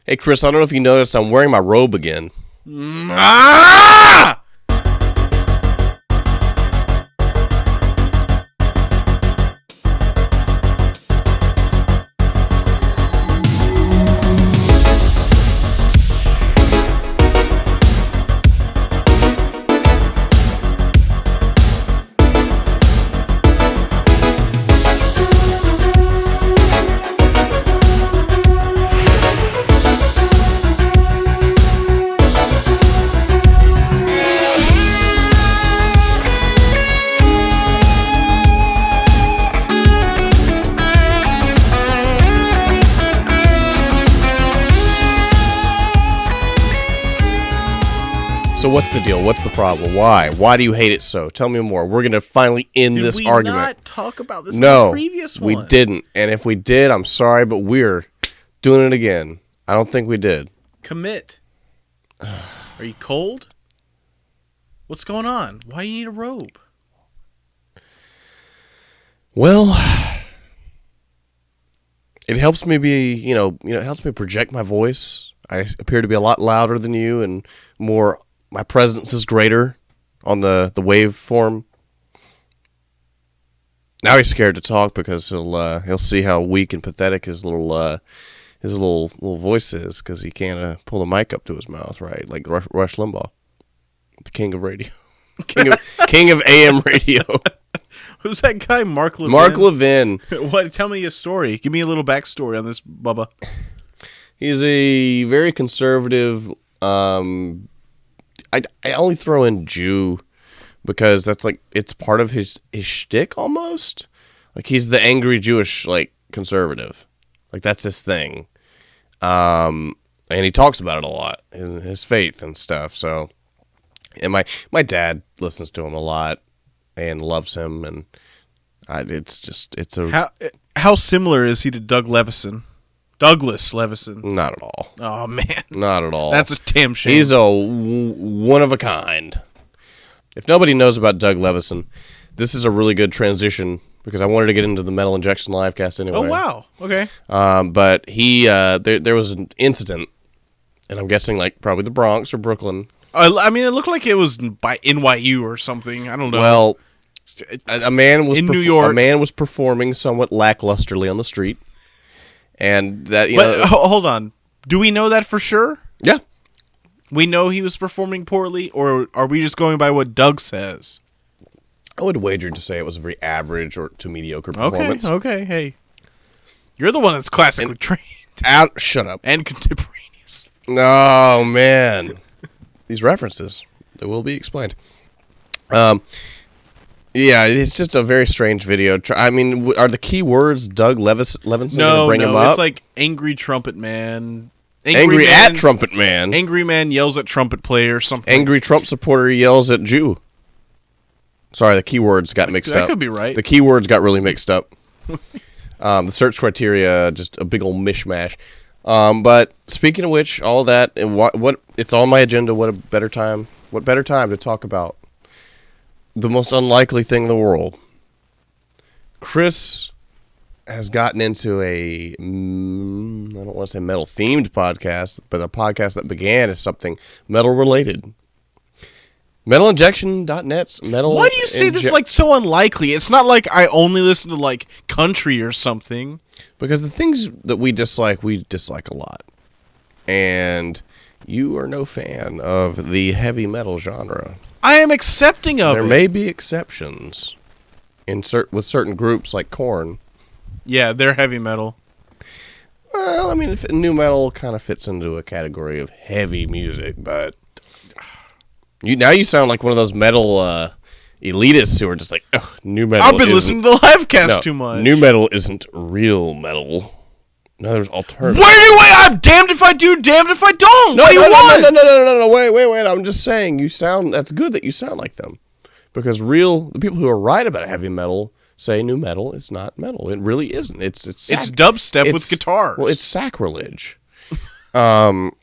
Hey, Chris, I don't know if you noticed, I'm wearing my robe again. Ah! So what's the deal? What's the problem? Why? Why do you hate it so? Tell me more. We're going to finally end this argument. Did we not talk about this in No, the previous one? we didn't. And if we did, I'm sorry, but we're doing it again. I don't think we did. Commit. Are you cold? What's going on? Why do you need a robe? Well, it helps me be, it helps me project my voice. I appear to be a lot louder than you and more. My presence is greater on the waveform. Now he's scared to talk because he'll see how weak and pathetic his little voice is because he can't pull the mic up to his mouth, right? Like Rush Limbaugh, the king of radio, king of AM radio. Who's that guy? Mark Levin. Mark Levin. What? Tell me a story. Give me a little backstory on this, Bubba. He's a very conservative. I only throw in Jew because that's like it's part of his shtick almost. Like he's the angry Jewish conservative, like that's his thing. And he talks about it a lot, his faith and stuff. So, and my dad listens to him a lot and loves him, and it's a how similar is he to Douglas Levison? Not at all. Oh, man. Not at all. That's a damn shame. He's a one of a kind. If nobody knows about Doug Levison, this is a really good transition because I wanted to get into the Metal Injection livecast anyway. Oh, wow. Okay. But he there was an incident, and I'm guessing probably the Bronx or Brooklyn. I mean, it looked like it was by NYU or something. I don't know. Well, a man was in New York. A man was performing somewhat lacklusterly on the street. And that hold on. Do we know that for sure? Yeah. We know he was performing poorly, or are we just going by what Doug says? I would wager to say it was a very average or to mediocre performance. Okay, hey. You're the one that's classically trained. Shut up. And contemporaneous. Oh, man. These references, they will be explained. Yeah, it's just a very strange video. I mean, are the key words Doug Levinson going to bring him up? No, it's like Angry Trumpet Man. Angry at Trumpet Man. Angry Man yells at trumpet player or something. Angry Trump supporter yells at Jew. Sorry, the keywords got mixed up. That could be right. The keywords got really mixed up. The search criteria, just a big old mishmash. But speaking of which, all that, and what it's on my agenda, what better time to talk about the most unlikely thing in the world. Chris has gotten into I don't want to say metal-themed podcast, but a podcast that began as something metal-related. MetalInjection.net's metal. Why do you say this so unlikely? It's not like I only listen to country or something. Because the things that we dislike a lot. And you are no fan of the heavy metal genre. I am accepting of it. There may be exceptions with certain groups like Korn. Yeah, they're heavy metal. Well, I mean, new metal kind of fits into a category of heavy music, but now you sound like one of those metal elitists who are just like, ugh, new metal. I've been listening to the livecast too much. New metal isn't real metal. No, there's alternative. Wait! I'm damned if I do, damned if I don't. What do you want? No. Wait. I'm just saying, that's good that you sound like them. Because the people who are right about heavy metal say new metal is not metal. It really isn't. It's dubstep with guitars. Well, it's sacrilege. But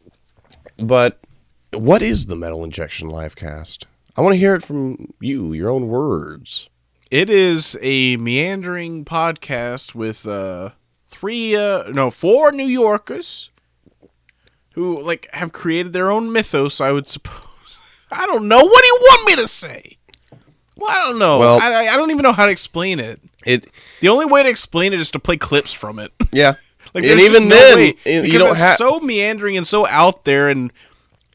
what is the Metal Injection livecast? I want to hear it from you, your own words. It is a meandering podcast with 4 New Yorkers who like have created their own mythos, I would suppose. I don't know. What do you want me to say? Well, I don't know. Well, I don't even know how to explain it. The only way to explain it is to play clips from it. Yeah. Like, and even then, because you don't it's so meandering and so out there, and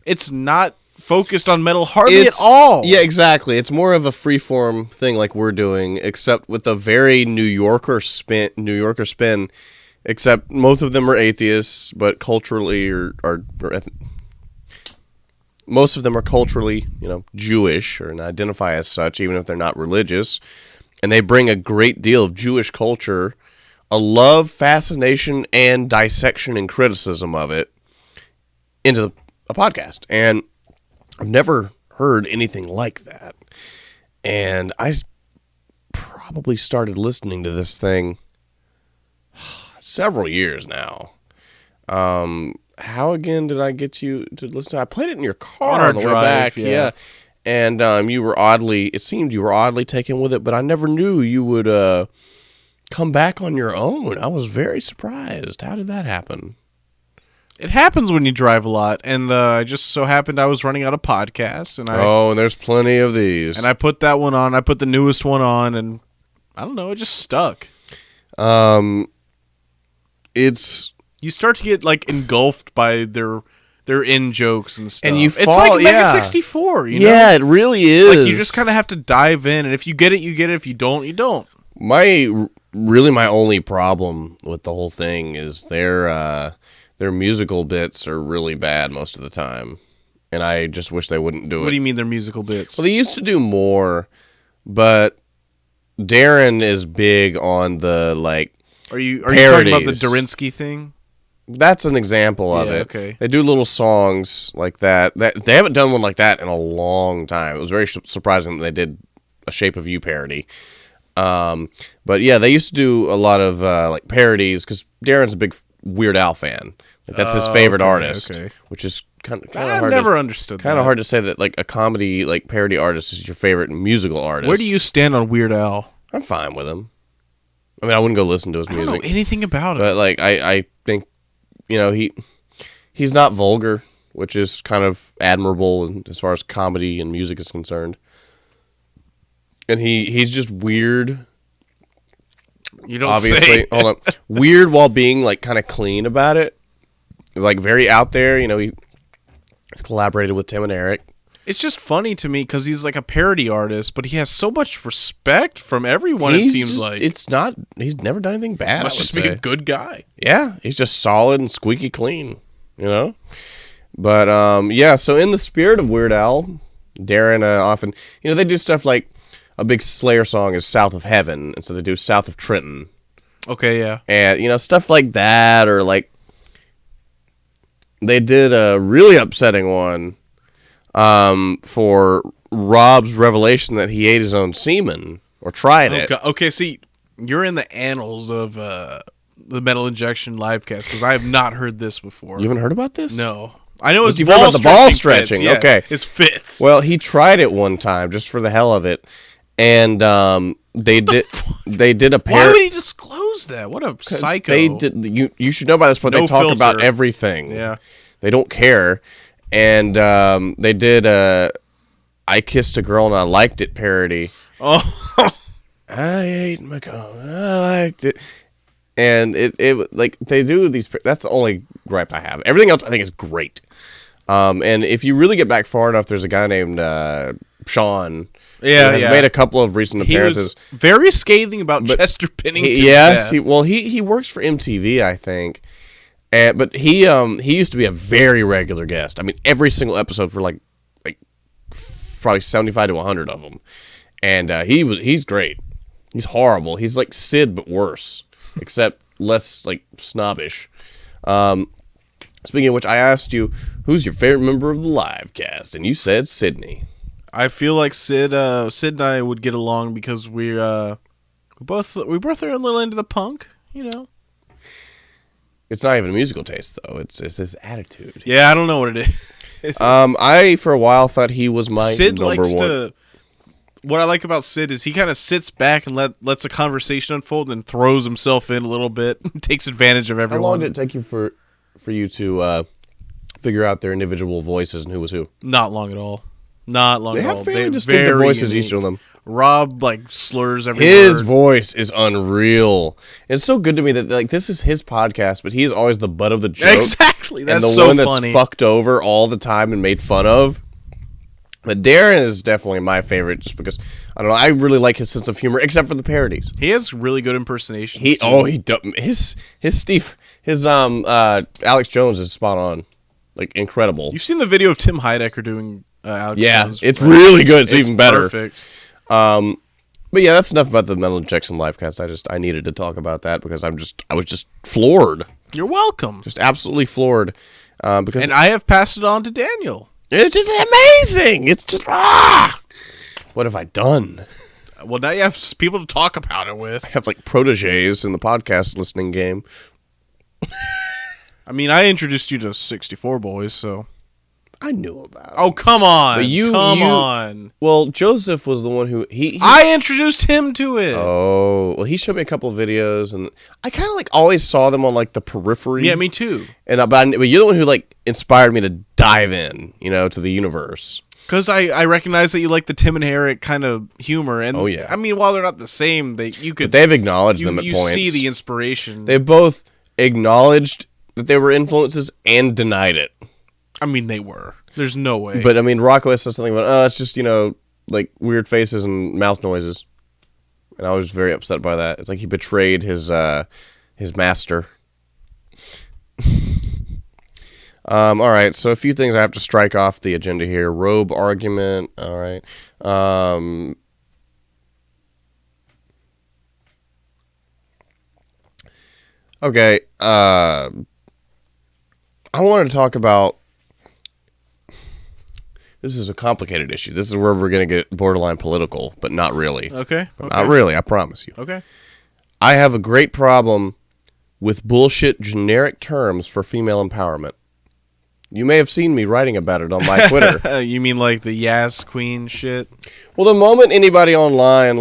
it's not focused on metal hardly at all. Yeah, exactly. It's more of a freeform thing like we're doing, except with a very New Yorker spin. Except most of them are atheists, but culturally most of them are culturally, Jewish and identify as such, even if they're not religious. And they bring a great deal of Jewish culture, a love, fascination, and dissection and criticism of it into a podcast. And I've never heard anything like that. And I probably started listening to this thing several years now. How again did I get you to listen to it? I played it in your car on the way back. Yeah. And it seemed you were oddly taken with it, but I never knew you would come back on your own. I was very surprised. How did that happen? It happens when you drive a lot, and I just so happened I was running out of podcasts, and and there's plenty of these. And I put that one on. I put the newest one on, and I don't know, it just stuck. You start to get like engulfed by their in jokes and stuff. And you it's like Mega 64, you know? Yeah, it really is. Like, you just kind of have to dive in, and if you get it, you get it. If you don't, you don't. My only problem with the whole thing is their musical bits are really bad most of the time, and I just wish they wouldn't do it. What do you mean their musical bits? Well, they used to do more, but Darren is big on the Are you talking about the Dorinsky thing? That's an example of it. Okay. They do little songs like that. They haven't done one like that in a long time. It was very surprising that they did a Shape of You parody. But yeah, they used to do a lot of parodies because Darren's a big Weird Al fan. That's his favorite artist, which is kind of hard. I've never understood. Kind of hard to say that a comedy parody artist is your favorite musical artist. Where do you stand on Weird Al? I'm fine with him. I mean, I wouldn't go listen to his music. I don't know anything about him. But I think he's not vulgar, which is kind of admirable as far as comedy and music is concerned. And he's just weird. You don't obviously say. Hold on. Weird while being kind of clean about it. Very out there, he's collaborated with Tim and Eric. It's just funny to me because he's like a parody artist, but he has so much respect from everyone. He's never done anything bad. Must just be a good guy. Yeah, he's just solid and squeaky clean, But so in the spirit of Weird Al, Darren often, they do stuff like a big Slayer song is South of Heaven, and so they do South of Trenton. Okay, yeah. And, stuff like that, or they did a really upsetting one for Rob's revelation that he ate his own semen, or tried it. Okay, see, you're in the annals of the Metal Injection livecast, because I have not heard this before. You haven't heard about this? No. I know it's you've heard about the ball stretching. Yeah, okay. It's fits. Well, he tried it one time, just for the hell of it. And they did a Why would he disclose that? What a psycho! You should know by this point. They talk about everything. Yeah, they don't care. And they did "I Kissed a Girl and I Liked It" parody. Oh, I ate my cone and I liked it. And it they do these. That's the only gripe I have. Everything else I think is great. And if you really get back far enough, there's a guy named Sean. Yeah, has made a couple of recent appearances. He was very scathing about Chester Bennington. Yes, he works for MTV, I think. But he used to be a very regular guest. I mean, every single episode for probably 75 to 100 of them. And he's great. He's horrible. He's like Sid but worse, except less snobbish. Speaking of which, I asked you, who's your favorite member of the live cast, and you said Sydney. I feel like Sid and I would get along because we both are a little into the punk, It's not even a musical taste though. It's his attitude. Yeah, I don't know what it is. I for a while thought he was my Sid number likes one. What I like about Sid is he kind of sits back and lets a conversation unfold and throws himself in a little bit, takes advantage of everyone. How long did it take you for you to figure out their individual voices and who was who. Not long at all. Not long They at have all. fairly distinctive voices, unique. each of them. Rob slurs every His word. voice is unreal. It's so good to me that this is his podcast, but he is always the butt of the joke. Exactly. That's and the so one that's funny. fucked over all the time and made fun of. But Darren is definitely my favorite, just because I don't know. I really like his sense of humor, except for the parodies. He has really good impersonations. His Alex Jones is spot on, incredible. You've seen the video of Tim Heidecker doing Alex Jones. It's really good. It's even better. Perfect. But yeah, that's enough about the Mental Jackson livecast. I needed to talk about that because I was just floored, You're welcome. just absolutely floored. Because And I have passed it on to Daniel. it's just amazing. It's just what have I done? Well, now you have people to talk about it with. I have proteges in the podcast listening game. I mean, I introduced you to 64 Boys, so. I knew about it. Oh, come on. But come on. Well, Joseph was the one who he I introduced him to it. Oh, well, he showed me a couple of videos, and I kind of always saw them on the periphery. Yeah, me too. And but you're the one who inspired me to dive in, to the universe. Because I recognize that you like the Tim and Eric kind of humor, and Oh, yeah. I mean, while they're not the same, But they've acknowledged them at you points. see the inspiration. They both acknowledged that they were influences and denied it. I mean, they were. There's no way. But I mean, Rocco said something about, it's just weird faces and mouth noises, and I was very upset by that. It's like he betrayed his master. All right, so a few things I have to strike off the agenda here. Robe argument. All right. Okay. I wanted to talk about. This is a complicated issue. This is where we're going to get borderline political, but not really. Okay. Not really, I promise you. Okay. I have a great problem with bullshit generic terms for female empowerment. You may have seen me writing about it on my Twitter. You mean the Yas Queen shit? Well, the moment anybody online,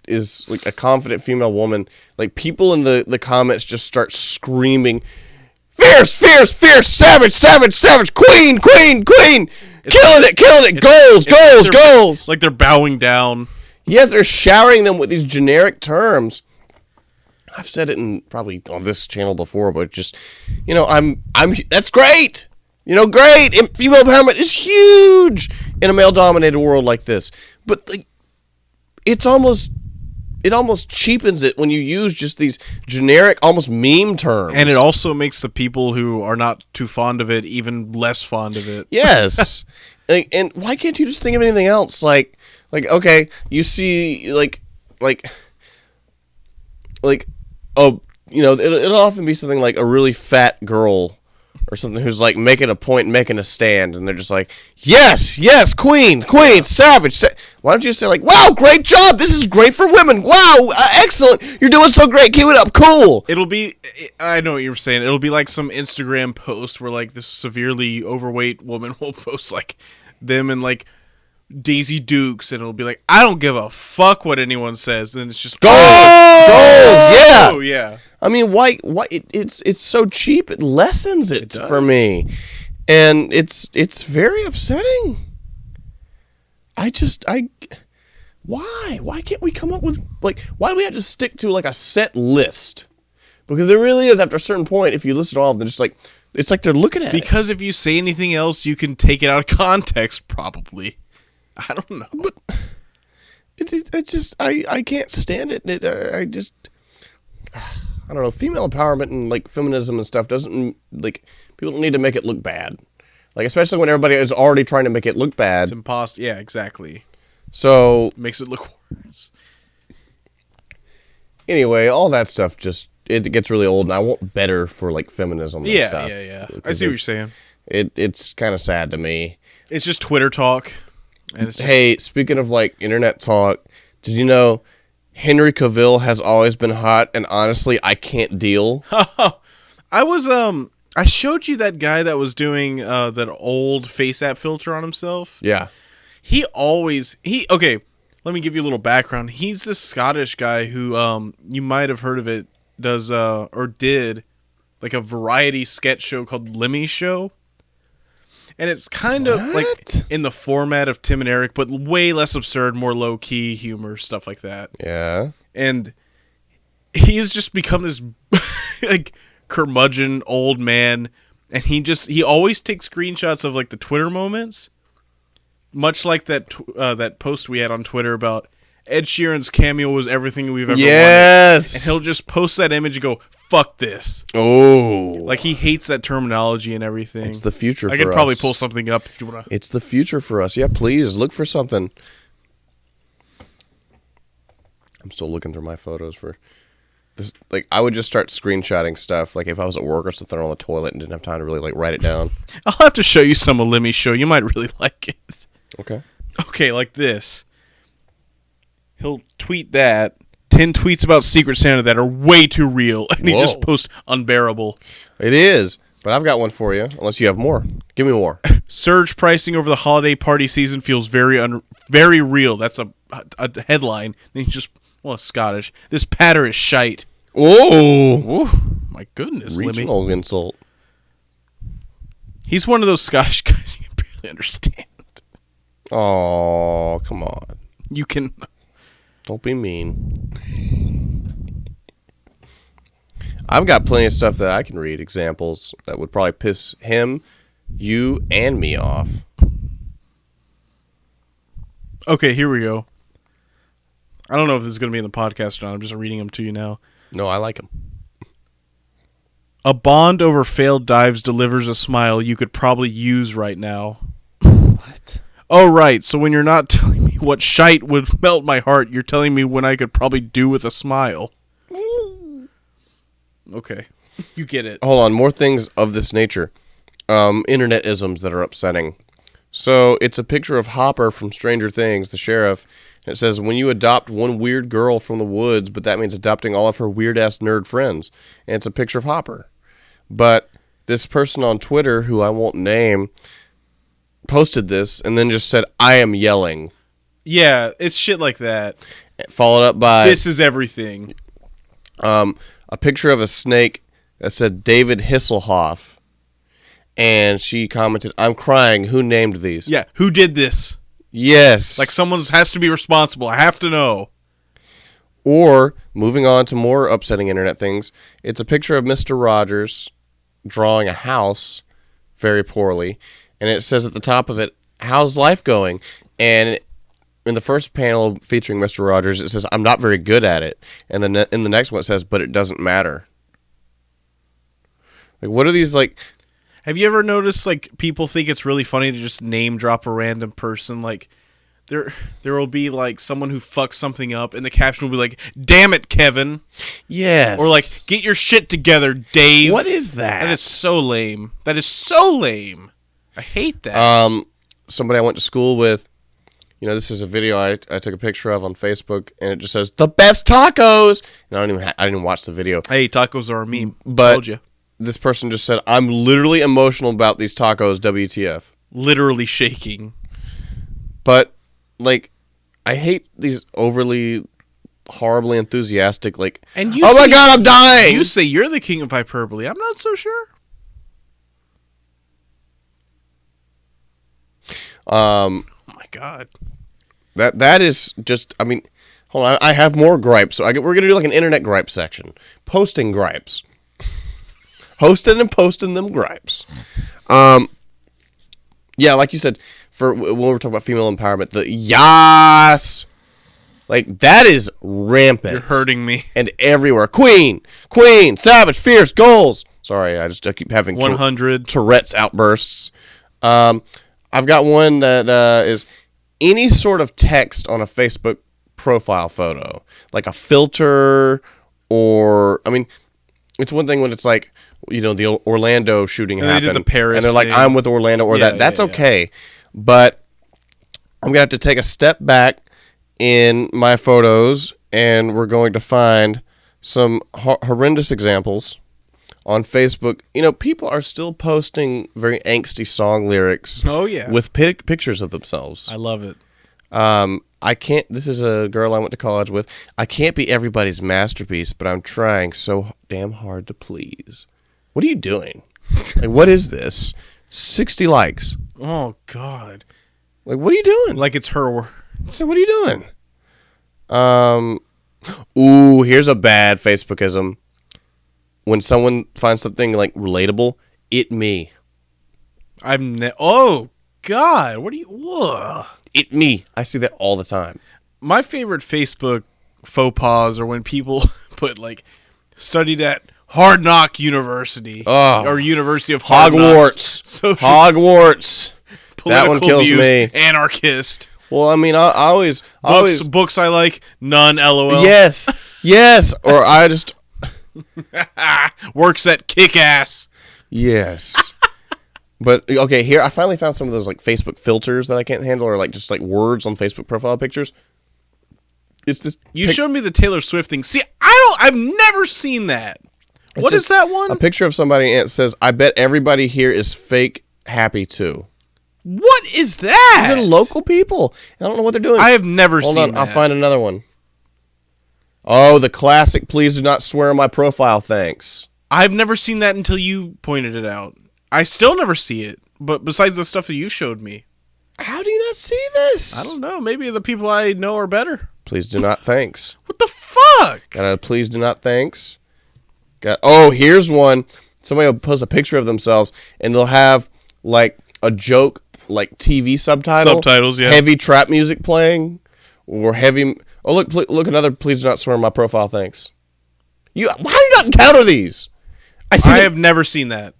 is a confident female woman, people in the comments just start screaming, fierce, fierce, fierce, savage, savage, savage, queen, queen, queen, killing it, goals. They're bowing down. Yes, they're showering them with these generic terms. I've said it probably on this channel before, but just, that's great. Great. And female empowerment is huge in a male-dominated world like this. But, it almost cheapens it when you use just these generic, almost meme terms. And it also makes the people who are not too fond of it even less fond of it. Yes. And why can't you just think of anything else? Okay, you see, it'll often be something like a really fat girl or something who's making a point, making a stand, and they're just yes, queen, savage. Why don't you say wow, great job, this is great for women, wow, excellent, you're doing so great, keep it up, cool. It'll be, I know what you're saying, it'll be some Instagram post where this severely overweight woman will post them and Daisy Dukes, and it'll be I don't give a fuck what anyone says, and it's just goals, yeah. Oh yeah. I mean, why? It's so cheap. It lessens it for me, and it's very upsetting. Why can't we come up with why do we have to stick to a set list? Because there really is, after a certain point, if you listen to all of them, just it's they're looking at it. Because if you say anything else, you can take it out of context. Probably. I don't know. But it's just I can't stand it. I don't know. Female empowerment and feminism and stuff doesn't people don't need to make it look bad. Especially when everybody is already trying to make it look bad. It's impossible. Yeah, exactly. So it makes it look worse. Anyway, all that stuff just it gets really old, and I want better for feminism and stuff. Yeah. I see what you're saying. It's kind of sad to me. It's just Twitter talk. And it's just... Hey, speaking of internet talk, did you know Henry Cavill has always been hot, and honestly, I can't deal. I showed you that guy that was doing that old face app filter on himself. Yeah. Okay, let me give you a little background. He's this Scottish guy who you might have heard of it, does or did a variety sketch show called Lemmy Show. And it's kind of like in the format of Tim and Eric, but way less absurd, more low-key humor, stuff like that. Yeah. And he has just become this like curmudgeon old man, and he always takes screenshots of like the Twitter moments, much like that post we had on Twitter about Ed Sheeran's cameo was everything we've ever wanted. And he'll just post that image and go, fuck this. Oh. Like, he hates that terminology and everything. It's the future for us. I could probably pull something up if you want to. It's the future for us. Yeah, please, look for something. I'm still looking through my photos for this. Like, I would just start screenshotting stuff. Like, if I was at work or something on the toilet and didn't have time to really, like, write it down. I'll have to show you some of Lemmy's show. You might really like it. Okay. Okay, like this. He'll tweet that. 10 tweets about Secret Santa that are way too real. And he just posts unbearable. It is. But I've got one for you, unless you have more. Give me more. Surge pricing over the holiday party season feels very real. That's a headline. Then he just, well, it's Scottish. This patter is shite. Oh. My goodness, Regional Lemmy. insult. He's one of those Scottish guys you can barely understand. Oh, come on. You can... Don't be mean. I've got plenty of stuff that I can read, examples that would probably piss him, you, and me off. Okay, here we go. I don't know if this is going to be in the podcast or not. I'm just reading them to you now. No, I like him. A bond over failed dives delivers a smile you could probably use right now. What? Oh, right. So when you're not telling me what shite would melt my heart, you're telling me when I could probably do with a smile. Okay. You get it. Hold on. More things of this nature. Internet-isms that are upsetting. So it's a picture of Hopper from Stranger Things, the sheriff. And it says, when you adopt one weird girl from the woods, but that means adopting all of her weird-ass nerd friends. And it's a picture of Hopper. But this person on Twitter, who I won't name, posted this and then just said, I am yelling. Yeah, it's shit like that. Followed up by... This is everything. A picture of a snake that said David Hisselhoff. And she commented, I'm crying. Who named these? Yeah, who did this? Yes. Like someone has to be responsible. I have to know. Or, moving on to more upsetting internet things, it's a picture of Mr. Rogers drawing a house very poorly. And it says at the top of it, how's life going? And in the first panel featuring Mr. Rogers, it says, I'm not very good at it. And then in the next one it says, but it doesn't matter. Like, what are these, like... Have you ever noticed, like, people think it's really funny to just name drop a random person? Like, there will be, like, someone who fucks something up, and the caption will be like, damn it, Kevin. Yes. Or, like, get your shit together, Dave. What is that? That is so lame. That is so lame. I hate that. Somebody I went to school with, you know, this is a video I took a picture of on Facebook, and it just says, the best tacos! And I didn't even watch the video. Hey, tacos are a meme. But Told you. This person just said, I'm literally emotional about these tacos, WTF. Literally shaking. But, like, I hate these overly, horribly enthusiastic, like, and you oh say, my god, I'm dying! You say you're the king of hyperbole. I'm not so sure. Oh my god. That is just, I mean, hold on, I have more gripes. So we're going to do like an internet gripe section. Posting gripes. Hosting and posting them gripes. Yeah, like you said, for when we were talking about female empowerment, the yas, like that is rampant. You're hurting me. And everywhere. Queen, savage, fierce, goals. Sorry, I keep having 100 Tourette's outbursts. I've got one that is any sort of text on a Facebook profile photo, like a filter, or I mean, it's one thing when it's like, you know, the Orlando shooting happened, they did the Paris and they're like, thing. I'm with Orlando, or that's okay, but I'm gonna have to take a step back in my photos, and we're going to find some horrendous examples on Facebook. You know, people are still posting very angsty song lyrics. Oh yeah, with pictures of themselves. I love it. I can't. This is a girl I went to college with. I can't be everybody's masterpiece, but I'm trying so damn hard to please. What are you doing? Like, what is this? 60 likes. Oh God! Like, what are you doing? Like it's her word. So what are you doing? Ooh, here's a bad Facebookism. When someone finds something like relatable, it me. Oh God! What are you? Whoa. It me. I see that all the time. My favorite Facebook faux pas are when people put like studied at Hard Knock University or University of Hard Hogwarts. Knocks. Hogwarts. That one kills views, me. Anarchist. Well, I mean, I always Books I like, none. LOL. Yes. Or I just works at Kick-Ass. yes. But okay, here I finally found some of those like Facebook filters that I can't handle, or like just like words on Facebook profile pictures. It's this. You showed me the Taylor Swift thing. See, I've never seen that. What is that one? A picture of somebody and it says, "I bet everybody here is fake happy too." What is that? These are local people. I don't know what they're doing. I have never seen Hold on, that. I'll find another one. Oh, the classic, please do not swear on my profile, thanks. I've never seen that until you pointed it out. I still never see it, but besides the stuff that you showed me. How do you not see this? I don't know. Maybe the people I know are better. Please do not thanks. What the fuck? Got a please do not thanks. Oh, here's one. Somebody will post a picture of themselves, and they'll have, like, a joke, like, TV subtitle. Subtitles, yeah. Heavy trap music playing, or heavy... Oh, look, another please do not swear on my profile, thanks. Why do you not encounter these? I have never seen that.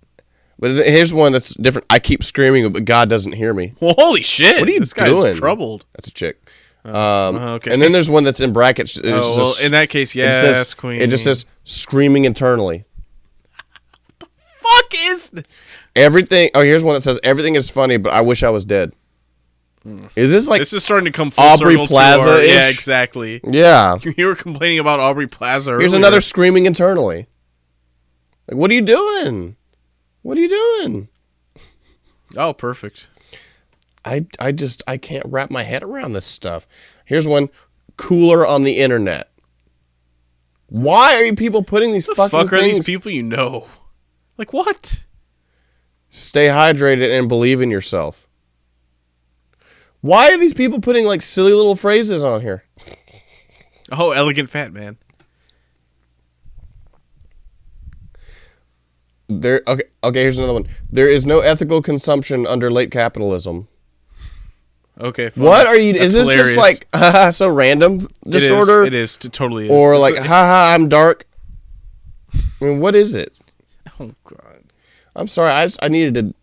But here's one that's different. I keep screaming, but God doesn't hear me. Well, holy shit. What are you this doing? guy's troubled. That's a chick. Okay. And then there's one that's in brackets. In that case, yes, queen. It just says screaming internally. What the fuck is this? Everything. Oh, here's one that says everything is funny, but I wish I was dead. Is this like this is starting to come full Aubrey circle Plaza? Yeah, exactly. Yeah. You were complaining about Aubrey Plaza earlier. Here's another screaming internally. Like, what are you doing? What are you doing? Oh, perfect. I can't wrap my head around this stuff. Here's one. Cooler on the internet. Why are you people putting these fucking fuck are things? these people you know? Like what? Stay hydrated and believe in yourself. Why are these people putting like silly little phrases on here? Oh, elegant fat man. Okay, here's another one. There is no ethical consumption under late capitalism. Okay, fine. What are you... That's is this hilarious. just like, haha, so random disorder? It is. It totally is. Or like, haha, I'm dark? I mean, what is it? Oh, God. I'm sorry, I needed to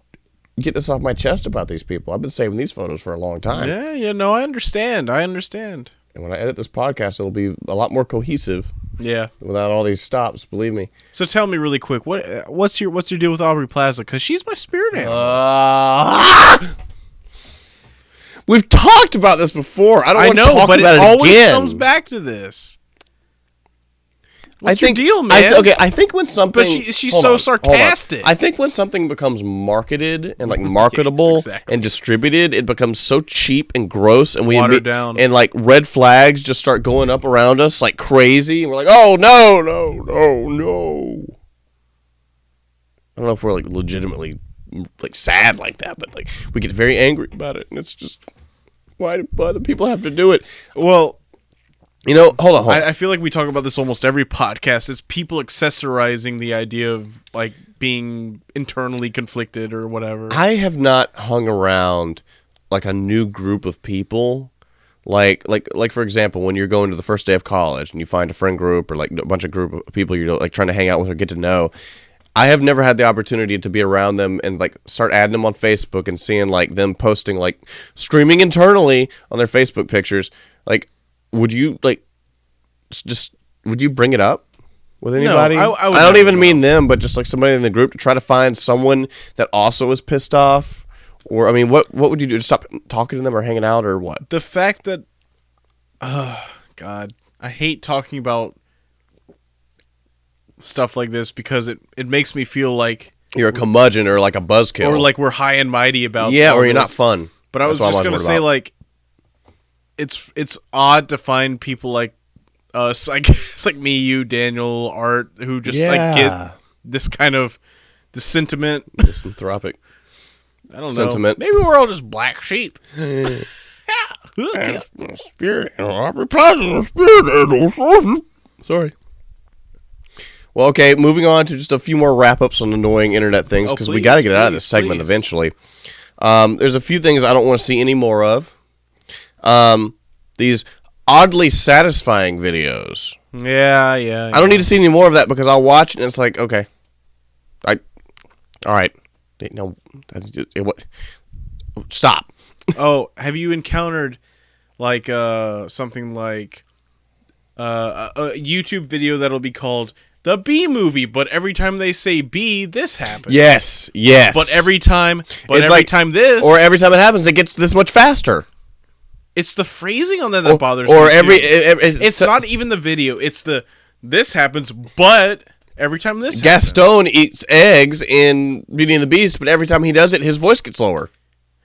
get this off my chest about these people. I've been saving these photos for a long time. Yeah, no, I understand. And when I edit this podcast, it'll be a lot more cohesive. Yeah. Without all these stops, believe me. So tell me really quick, what's your deal with Aubrey Plaza? Because she's my spirit animal. We've talked about this before. I don't want to talk about it again. It always comes back to this. What's your deal, man? I think when something... But she's so sarcastic. I think when something becomes marketed and like marketable and distributed, it becomes so cheap and gross, and watered down, and like red flags just start going up around us like crazy, and we're like, oh no. I don't know if we're like legitimately like sad like that, but like we get very angry about it, and it's just why do the people have to do it? Well, you know, hold on. I feel like we talk about this almost every podcast. It's people accessorizing the idea of like being internally conflicted or whatever. I have not hung around like a new group of people. Like for example, when you're going to the first day of college and you find a friend group or like a bunch of group of people you're like trying to hang out with or get to know. I have never had the opportunity to be around them and like start adding them on Facebook and seeing like them posting like screaming internally on their Facebook pictures. Like, would you like would you bring it up with anybody? No, I don't even mean them, but just like somebody in the group to try to find someone that also is pissed off. Or I mean, what would you do? Just stop talking to them or hanging out or what? The fact that, God, I hate talking about stuff like this because it makes me feel like you're a curmudgeon or like a buzzkill, or like we're high and mighty about or you're not fun. But I was just gonna say like it's odd to find people like us, I guess, like me, you, Daniel, Art, who just like get this kind of the sentiment, misanthropic. I don't sentiment. know. Maybe we're all just black sheep. Spirit animal. Sorry. Well, okay, moving on to just a few more wrap-ups on annoying internet things, because we got to get out of this segment eventually. There's a few things I don't want to see any more of. These oddly satisfying videos. Yeah. I don't need to see any more of that, because I'll watch it and it's like, okay. All right. No, stop. Oh, have you encountered like something like a YouTube video that'll be called the B movie, but every time they say B, this happens. Yes. But every time this, or every time it happens, it gets this much faster. It's the phrasing on that bothers or me. It's not even the video. It's this happens, but every time this Gaston eats eggs in Beauty and the Beast, but every time he does it, his voice gets lower.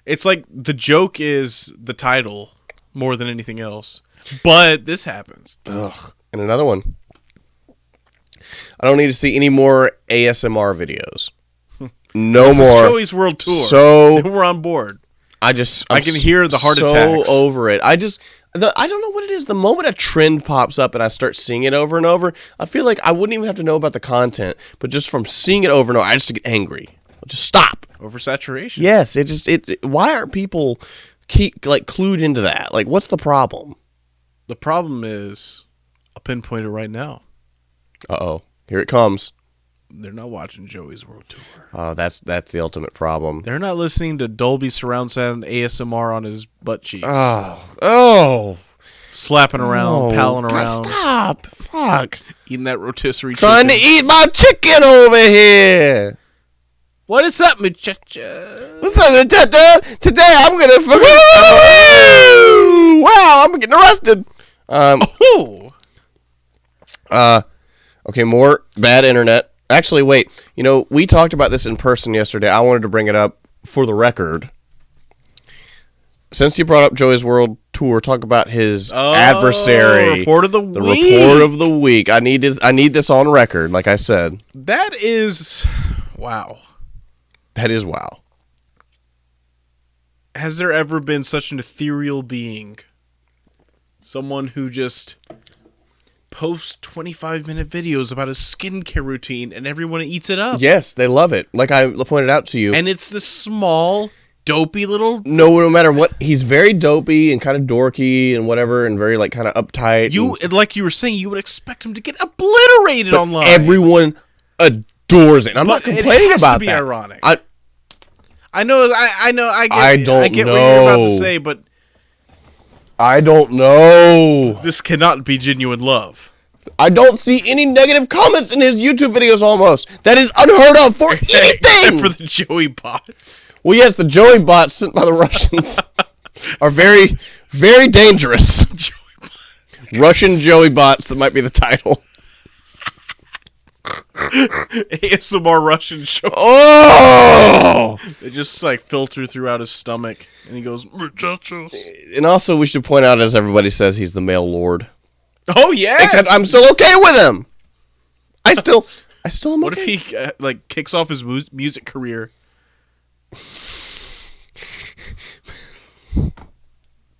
It's like the joke is the title more than anything else. But this happens. Ugh. And another one. I don't need to see any more ASMR videos. No this more. Is Joey's World Tour. So we're on board. I can hear the heart attacks. So over it. I don't know what it is. The moment a trend pops up and I start seeing it over and over, I feel like I wouldn't even have to know about the content, but just from seeing it over and over, I just get angry. Just stop. Oversaturation. Yes, why aren't people clued into that? Like, what's the problem? The problem is, I'll pinpoint it right now. Uh-oh. Here it comes. They're not watching Joey's World Tour. Oh, that's the ultimate problem. They're not listening to Dolby surround sound ASMR on his butt cheeks. Oh. Slapping around, palling around. Stop. Fuck. Eating that rotisserie Trying chicken. to eat my chicken over here. What is up, muchacha? Today I'm going to fucking... Wow, I'm getting arrested. Okay, more bad internet. Actually, wait. We talked about this in person yesterday. I wanted to bring it up for the record. Since you brought up Joey's World Tour, talk about his adversary. Report of the week. The report of the week. I need this on record, like I said. That is... Wow. That is wow. Has there ever been such an ethereal being? Someone who just posts 25-minute videos about his skincare routine and everyone eats it up. Yes, they love it. Like I pointed out to you. And it's this small, dopey little... No matter what, he's very dopey and kind of dorky and whatever and very kind of uptight. Like you were saying, you would expect him to get obliterated online. Everyone adores it. I'm not complaining about that. It has to be ironic. I know. I get know. What you're about to say, but I don't know. This cannot be genuine love. I don't see any negative comments in his YouTube videos almost. That is unheard of for anything. Except for the Joey bots. Well, yes, the Joey bots sent by the Russians are very, very dangerous. Russian Joey bots, that might be the title. ASMR Russian show. Oh! They just filter throughout his stomach, and he goes. And also, we should point out, as everybody says, he's the male lord. Oh yes. Except I'm still okay with him. I still am okay. What if he kicks off his music career?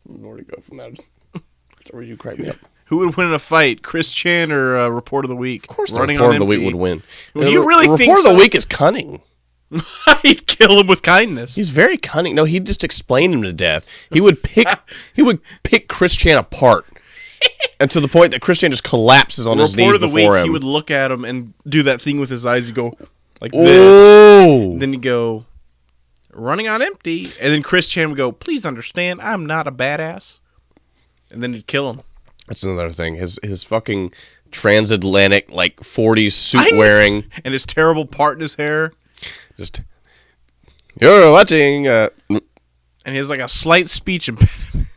Where to go from that? Where you crack me up. Who would win in a fight, Chris Chan or Report of the Week? Of course, Running Report of the Week would win. You really think Report of the Week is cunning. He'd kill him with kindness. He's very cunning. No, he'd just explain him to death. He would pick Chris Chan apart, and to the point that Chris Chan just collapses on his knees before him. He would look at him and do that thing with his eyes. He'd go like this. And then he'd go, running on empty. And then Chris Chan would go, please understand, I'm not a badass. And then he'd kill him. That's another thing. His fucking transatlantic 40s suit wearing and his terrible part in his hair. Just you're watching. And he has a slight speech impediment.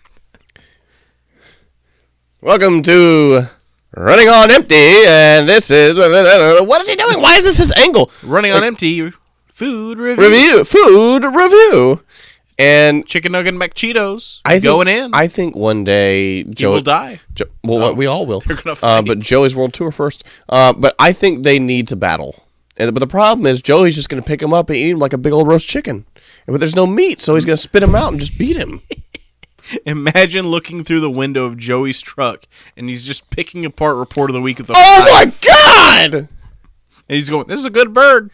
Welcome to Running on Empty, and this is what is he doing? Why is this his angle? Running on Empty. Food review. Food review. And Chicken Nugget McCheetos going in. I think one day Joe will die. We all will. They're gonna fight. But Joey's World Tour first. But I think they need to battle. But the problem is Joey's just going to pick him up and eat him like a big old roast chicken. but there's no meat, so he's gonna spit him out and just beat him. Imagine looking through the window of Joey's truck, and he's just picking apart Report of the Week with a Oh knife. my god! And he's going, "This is a good bird.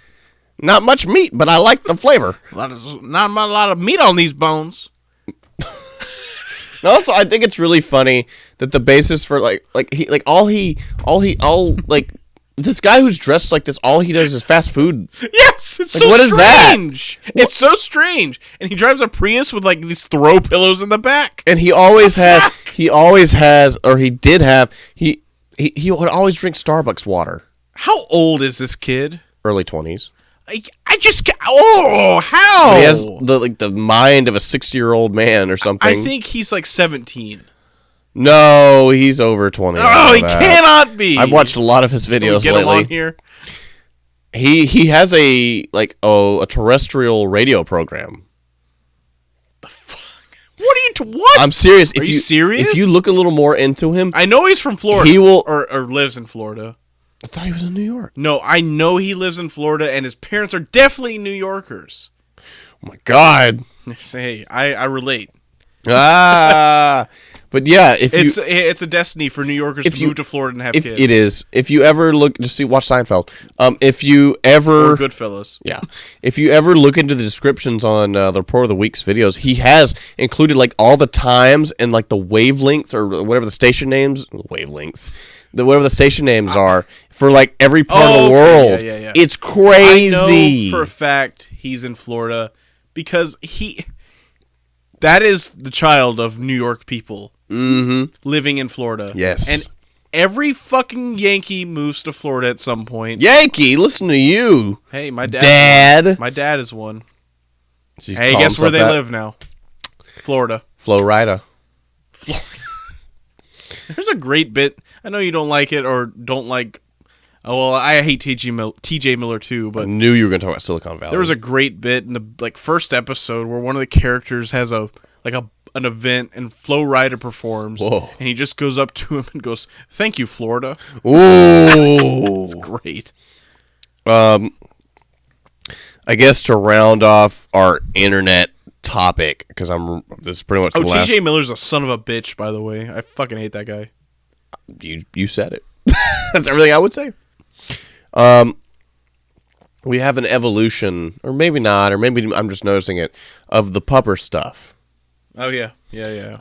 Not much meat, but I like the flavor." Not a lot of meat on these bones." And also, I think it's really funny that the basis for this guy who's dressed like this, all he does is fast food. Yes, it's Like, so what is that? strange. It's so strange. And he drives a Prius with like these throw pillows in the back. And he always has, he would always drink Starbucks water. How old is this kid? Early 20s. How? He has the mind of a 60-year-old man or something. I think he's like 17. No, he's over 20. Oh, he cannot be. I've watched a lot of his videos Get lately. along here. He has a terrestrial radio program. The fuck? What? I'm serious. Are you serious? If you look a little more into him, I know he's from Florida. He will or lives in Florida. I thought he was in New York. No, I know he lives in Florida, and his parents are definitely New Yorkers. Oh my god. Hey, I relate. But yeah, It's a destiny for New Yorkers to move to Florida and have kids. It is. If you ever watch Seinfeld. If you ever or Goodfellas. Yeah. If you ever look into the descriptions on the Report of the Week's videos, he has included like all the times and like the wavelengths or whatever the station names whatever the station names are for like every part of the world. Yeah. It's crazy. I know for a fact he's in Florida because that is the child of New York people living in Florida. Yes. And every fucking Yankee moves to Florida at some point. Yankee, listen to you. Hey, my dad. Dad. My dad is one. So hey, guess where they live now? Florida. Florida. There's a great bit. I know you don't like it or don't like. Oh well, I hate T.J. Miller too. But I knew you were going to talk about Silicon Valley. there was a great bit in the first episode where one of the characters has an event and Flo Rida performs. Whoa. And he just goes up to him and goes, "Thank you, Florida." Ooh, It's great. I guess to round off our internet topic, because this is pretty much the last. T.J. Miller's a son of a bitch, by the way. I fucking hate that guy. You said it. That's everything I would say. We have an evolution, or maybe not, or maybe I'm just noticing it, of the pupper stuff. Oh yeah.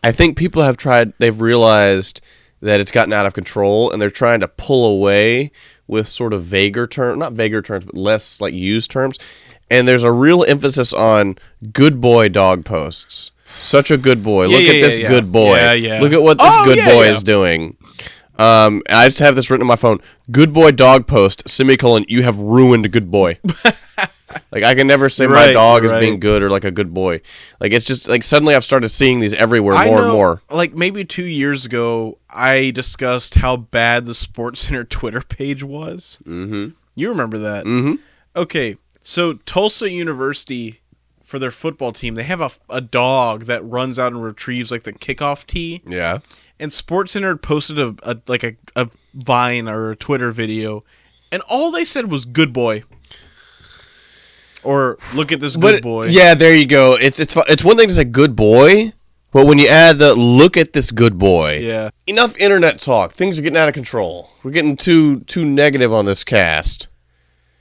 I think people they've realized that it's gotten out of control, and they're trying to pull away with sort of not vaguer terms, but less like used terms. And there's a real emphasis on good boy dog posts. Such a good boy. Look at this good boy. Yeah. Look at what this good boy is doing. I just have this written on my phone. Good boy dog post, semicolon, you have ruined good boy. Like, I can never say my dog is being good or like a good boy. Like, it's just like suddenly I've started seeing these everywhere more and more. Like maybe 2 years ago, I discussed how bad the SportsCenter Twitter page was. Mm-hmm. You remember that? Mm-hmm. Okay, so Tulsa University, for their football team, they have a dog that runs out and retrieves like the kickoff tee. Yeah. And SportsCenter posted a Vine or a Twitter video, and all they said was "good boy," or "look at this good boy." Yeah, there you go. It's one thing to say "good boy," but when you add the "look at this good boy," yeah. Enough internet talk. Things are getting out of control. We're getting too negative on this cast.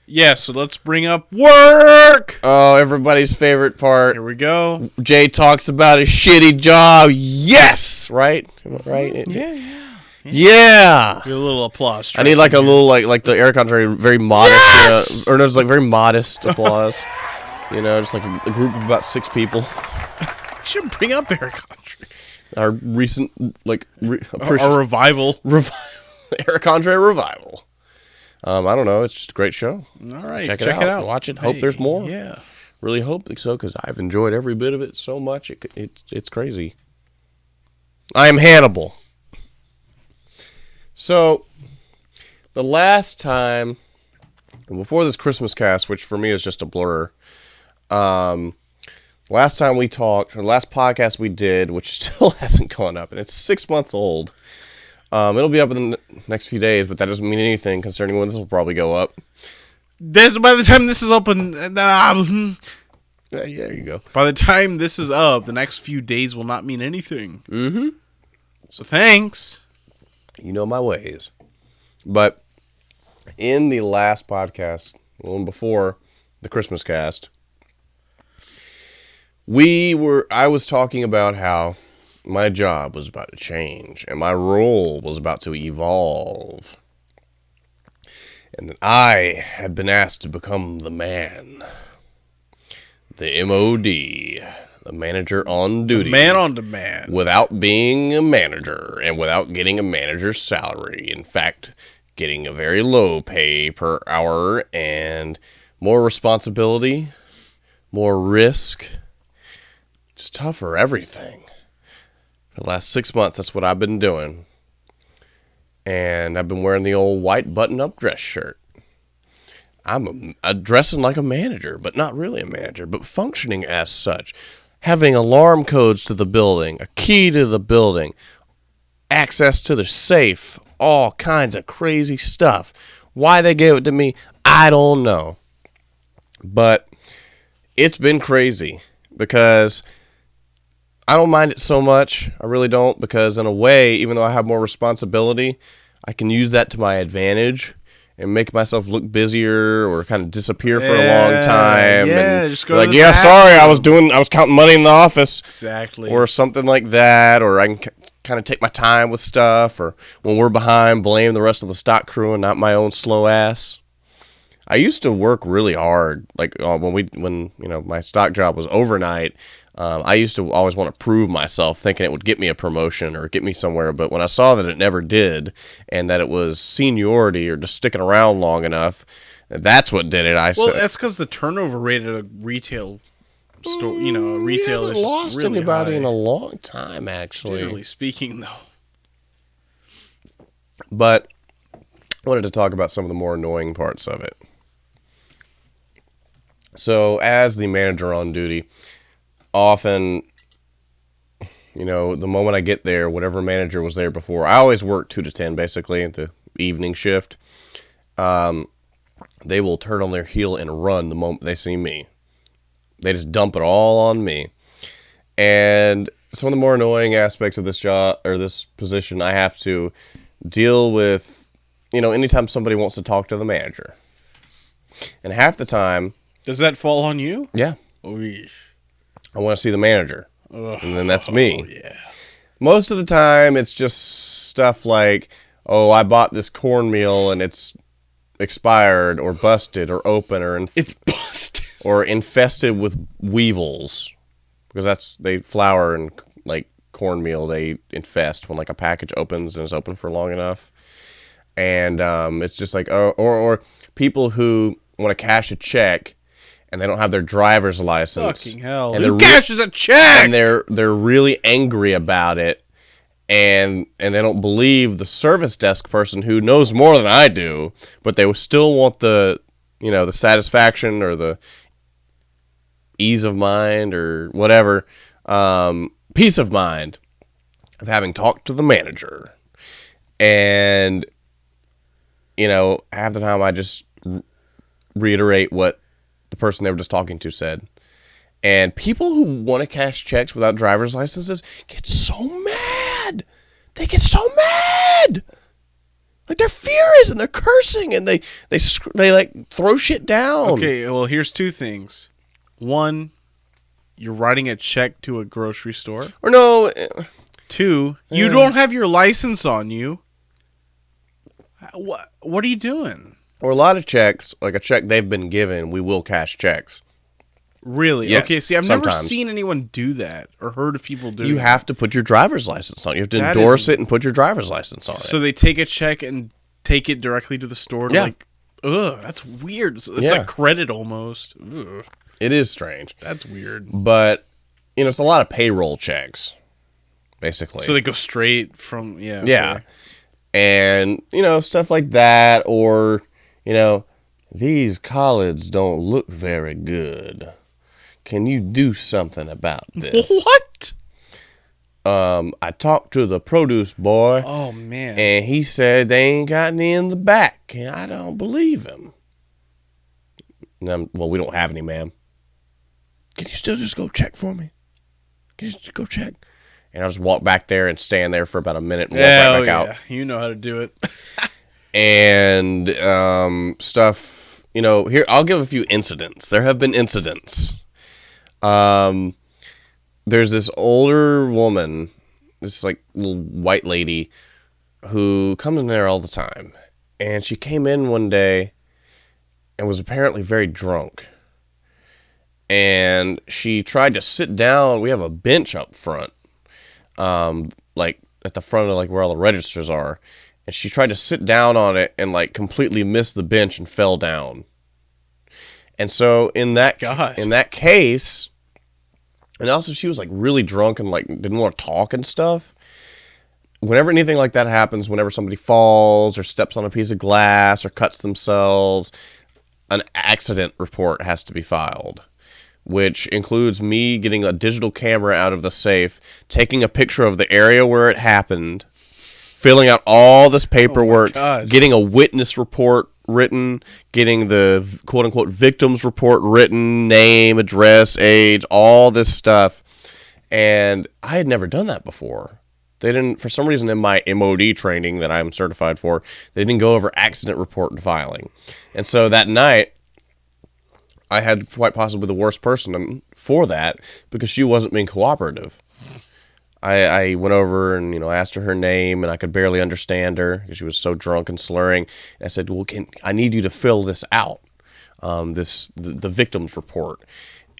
Yeah, so let's bring up work. Oh, everybody's favorite part. Here we go. Jay talks about his shitty job. Yes, right. Yeah. Give a little applause. I need like a little like the Eric Andre very modest, or no, it's like very modest applause. You know, just like a group of about 6 people. We should bring up Eric Andre. Our recent our revival. Eric Andre revival. I don't know. It's just a great show. All right, check it out. Watch it. Hope there's more. Yeah, really hope so, because I've enjoyed every bit of it so much. It's crazy. I am Hannibal. So, the last time, before this Christmas cast, which for me is just a blur, last time we talked, or last podcast we did, which still hasn't gone up, and it's 6 months old. It'll be up in the next few days, but that doesn't mean anything concerning when this will probably go up. By the time this is open, Yeah, there you go. By the time this is up, the next few days will not mean anything. Mm-hmm. So thanks. You know my ways. But in the last podcast, well, before the Christmas cast, I was talking about how my job was about to change and my role was about to evolve. And that I had been asked to become the man. The MOD. The manager on duty. Man on demand. Without being a manager and without getting a manager's salary. In fact, getting a very low pay per hour and more responsibility, more risk. Just tougher everything. For the last 6 months, that's what I've been doing. And I've been wearing the old white button-up dress shirt. I'm dressing like a manager, but not really a manager, but functioning as such. Having alarm codes to the building, a key to the building, access to the safe, all kinds of crazy stuff. Why they gave it to me, I don't know. But it's been crazy because I don't mind it so much. I really don't, because in a way, even though I have more responsibility, I can use that to my advantage and make myself look busier or kind of disappear for a long time. Yeah, and just go like, to the yeah, sorry, I bathroom. was counting money in the office. Exactly. Or something like that. Or I can kind of take my time with stuff. Or when we're behind, blame the rest of the stock crew and not my own slow ass. I used to work really hard. Like when my stock job was overnight, I used to always want to prove myself, thinking it would get me a promotion or get me somewhere. But when I saw that it never did, and that it was seniority or just sticking around long enough, that's what did it. That's because the turnover rate at a retail store, a retail is lost really anybody high. in a long time, actually. Generally speaking, though. But I wanted to talk about some of the more annoying parts of it. So, as the manager on duty, often, the moment I get there, whatever manager was there before, I always work 2 to 10, basically, the evening shift. They will turn on their heel and run the moment they see me. They just dump it all on me. And some of the more annoying aspects of this job, or this position, I have to deal with, anytime somebody wants to talk to the manager. And half the time... Does that fall on you? Yeah. Oy. I want to see the manager. Ugh. And then that's me. Oh, yeah. Most of the time, it's just stuff like, oh, I bought this cornmeal and it's expired or busted or open or it's busted or infested with weevils, because they flour and like cornmeal, they infest when like a package opens and it's open for long enough. And it's just like, or people who want to cash a check and they don't have their driver's license. Fucking hell. And who cashes a check? And they're really angry about it, and they don't believe the service desk person who knows more than I do, but they still want the satisfaction or the ease of mind or whatever, peace of mind of having talked to the manager. And half the time I just reiterate what the person they were just talking to said. And people who want to cash checks without driver's licenses get so mad. They get so mad. Like, they're furious and they're cursing and they like throw shit down. Okay, well, here's 2 things. 1, you're writing a check to a grocery store. Or no. 2, you don't have your license on you. What are you doing? Or a lot of checks, like a check they've been given, we will cash checks. Really? Yes, okay, see, I've sometimes. never seen anyone do that or heard of people doing You have to put your driver's license on. You have to That endorse is- it and put your driver's license on it. So they take a check and take it directly to the store to Yeah. ugh, that's weird. It's Yeah. like credit almost. Ugh, It is strange. that's weird. But, it's a lot of payroll checks, basically. So they go straight from, yeah. Yeah. okay. And, stuff like that. Or, these collards don't look very good. Can you do something about this? What? I talked to the produce boy, Oh, man. and he said they ain't got any in the back, and I don't believe him. Well, we don't have any, ma'am. can you still just go check for me? Can you just go check? And I'll just walk back there and stand there for about a minute and walk right back out. You know how to do it. And stuff, you know, here, I'll give a few incidents. There have been incidents. There's this older woman, this like little white lady, who comes in there all the time. And she came in one day and was apparently very drunk. And she tried to sit down. We have a bench up front, like at the front of like where all the registers are. And she tried to sit down on it and like completely missed the bench and fell down. And so in that case, and also she was like really drunk and like didn't want to talk and stuff. Whenever anything like that happens, whenever somebody falls or steps on a piece of glass or cuts themselves, an accident report has to be filed, which includes me getting a digital camera out of the safe, taking a picture of the area where it happened, filling out all this paperwork, getting a witness report written, getting the quote-unquote victims report written, name, address, age, all this stuff. And I had never done that before. They didn't, for some reason in my MOD training that I'm certified for, they didn't go over accident report and filing. And so that night, I had quite possibly the worst person for that because she wasn't being cooperative. I went over and, you know, asked her name, and I could barely understand her because she was so drunk and slurring. And I said, well, I need you to fill this out, the victim's report.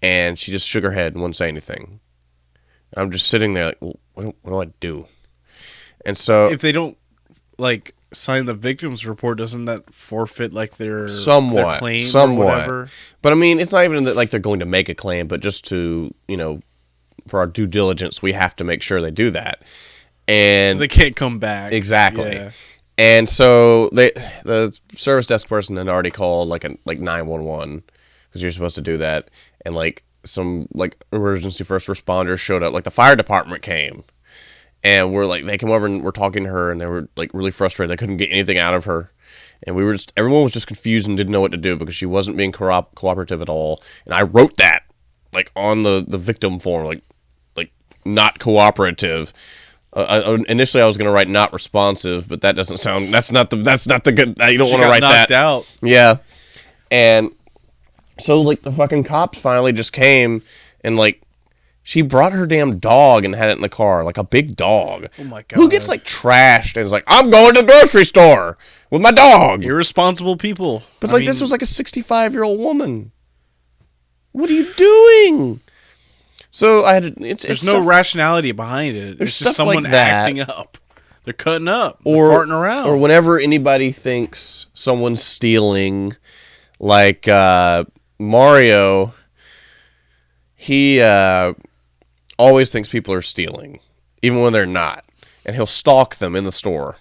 And she just shook her head and wouldn't say anything. And I'm just sitting there like, well, what do I do? And so if they don't like sign the victim's report, doesn't that forfeit like their claim or whatever? But I mean, it's not even that like they're going to make a claim, but just to, you know, for our due diligence, we have to make sure they do that. And so they can't come back. Exactly. Yeah. And so the service desk person had already called like 911 because you're supposed to do that. And like some like emergency first responders showed up, like the fire department came. And they came over and we're talking to her, and they were like really frustrated. They couldn't get anything out of her. And everyone was just confused and didn't know what to do because she wasn't being cooperative at all. And I wrote that like on the victim form, like not cooperative. Initially I was going to write not responsive, but that's not the good, you don't want to write that. Out. Yeah. And so like the fucking cops finally just came and like, she brought her damn dog and had it in the car, like a big dog. Oh my God. Who gets like trashed and is like, I'm going to the grocery store with my dog. Irresponsible people. But this was like a 65-year-old woman. What are you doing? So there's no rationality behind it. It's just someone like acting up. They're cutting up. They're farting around. Or whenever anybody thinks someone's stealing, like Mario, he always thinks people are stealing, even when they're not. And he'll stalk them in the store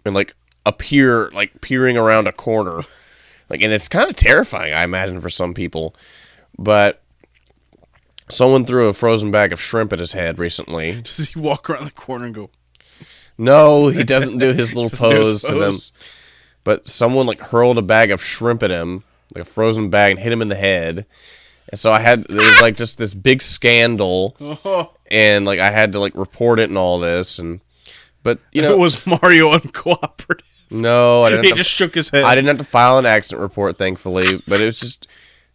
and like appear, like peering around a corner. Like, and it's kind of terrifying, I imagine, for some people. But someone threw a frozen bag of shrimp at his head recently. Does he walk around the corner and go? No, he doesn't do his little pose to them. But someone like hurled a bag of shrimp at him, like a frozen bag, and hit him in the head. And so there was like just this big scandal, and like I had to like report it and all this, but you know, it was Mario uncooperative. No, I didn't. He just shook his head. I didn't have to file an accident report, thankfully, but it was just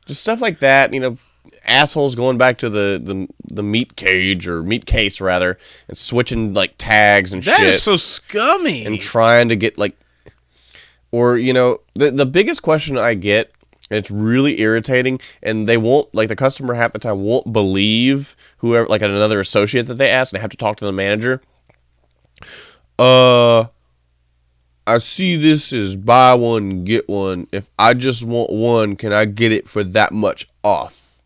stuff like that. You know, assholes going back to the meat cage or meat case rather, and switching like tags and shit. That is so scummy. And trying to get like, or you know, the biggest question I get. It's really irritating, and they won't, like, the customer half the time won't believe whoever, like, another associate that they ask, and they have to talk to the manager. I see this as buy one, get one. If I just want one, can I get it for that much off?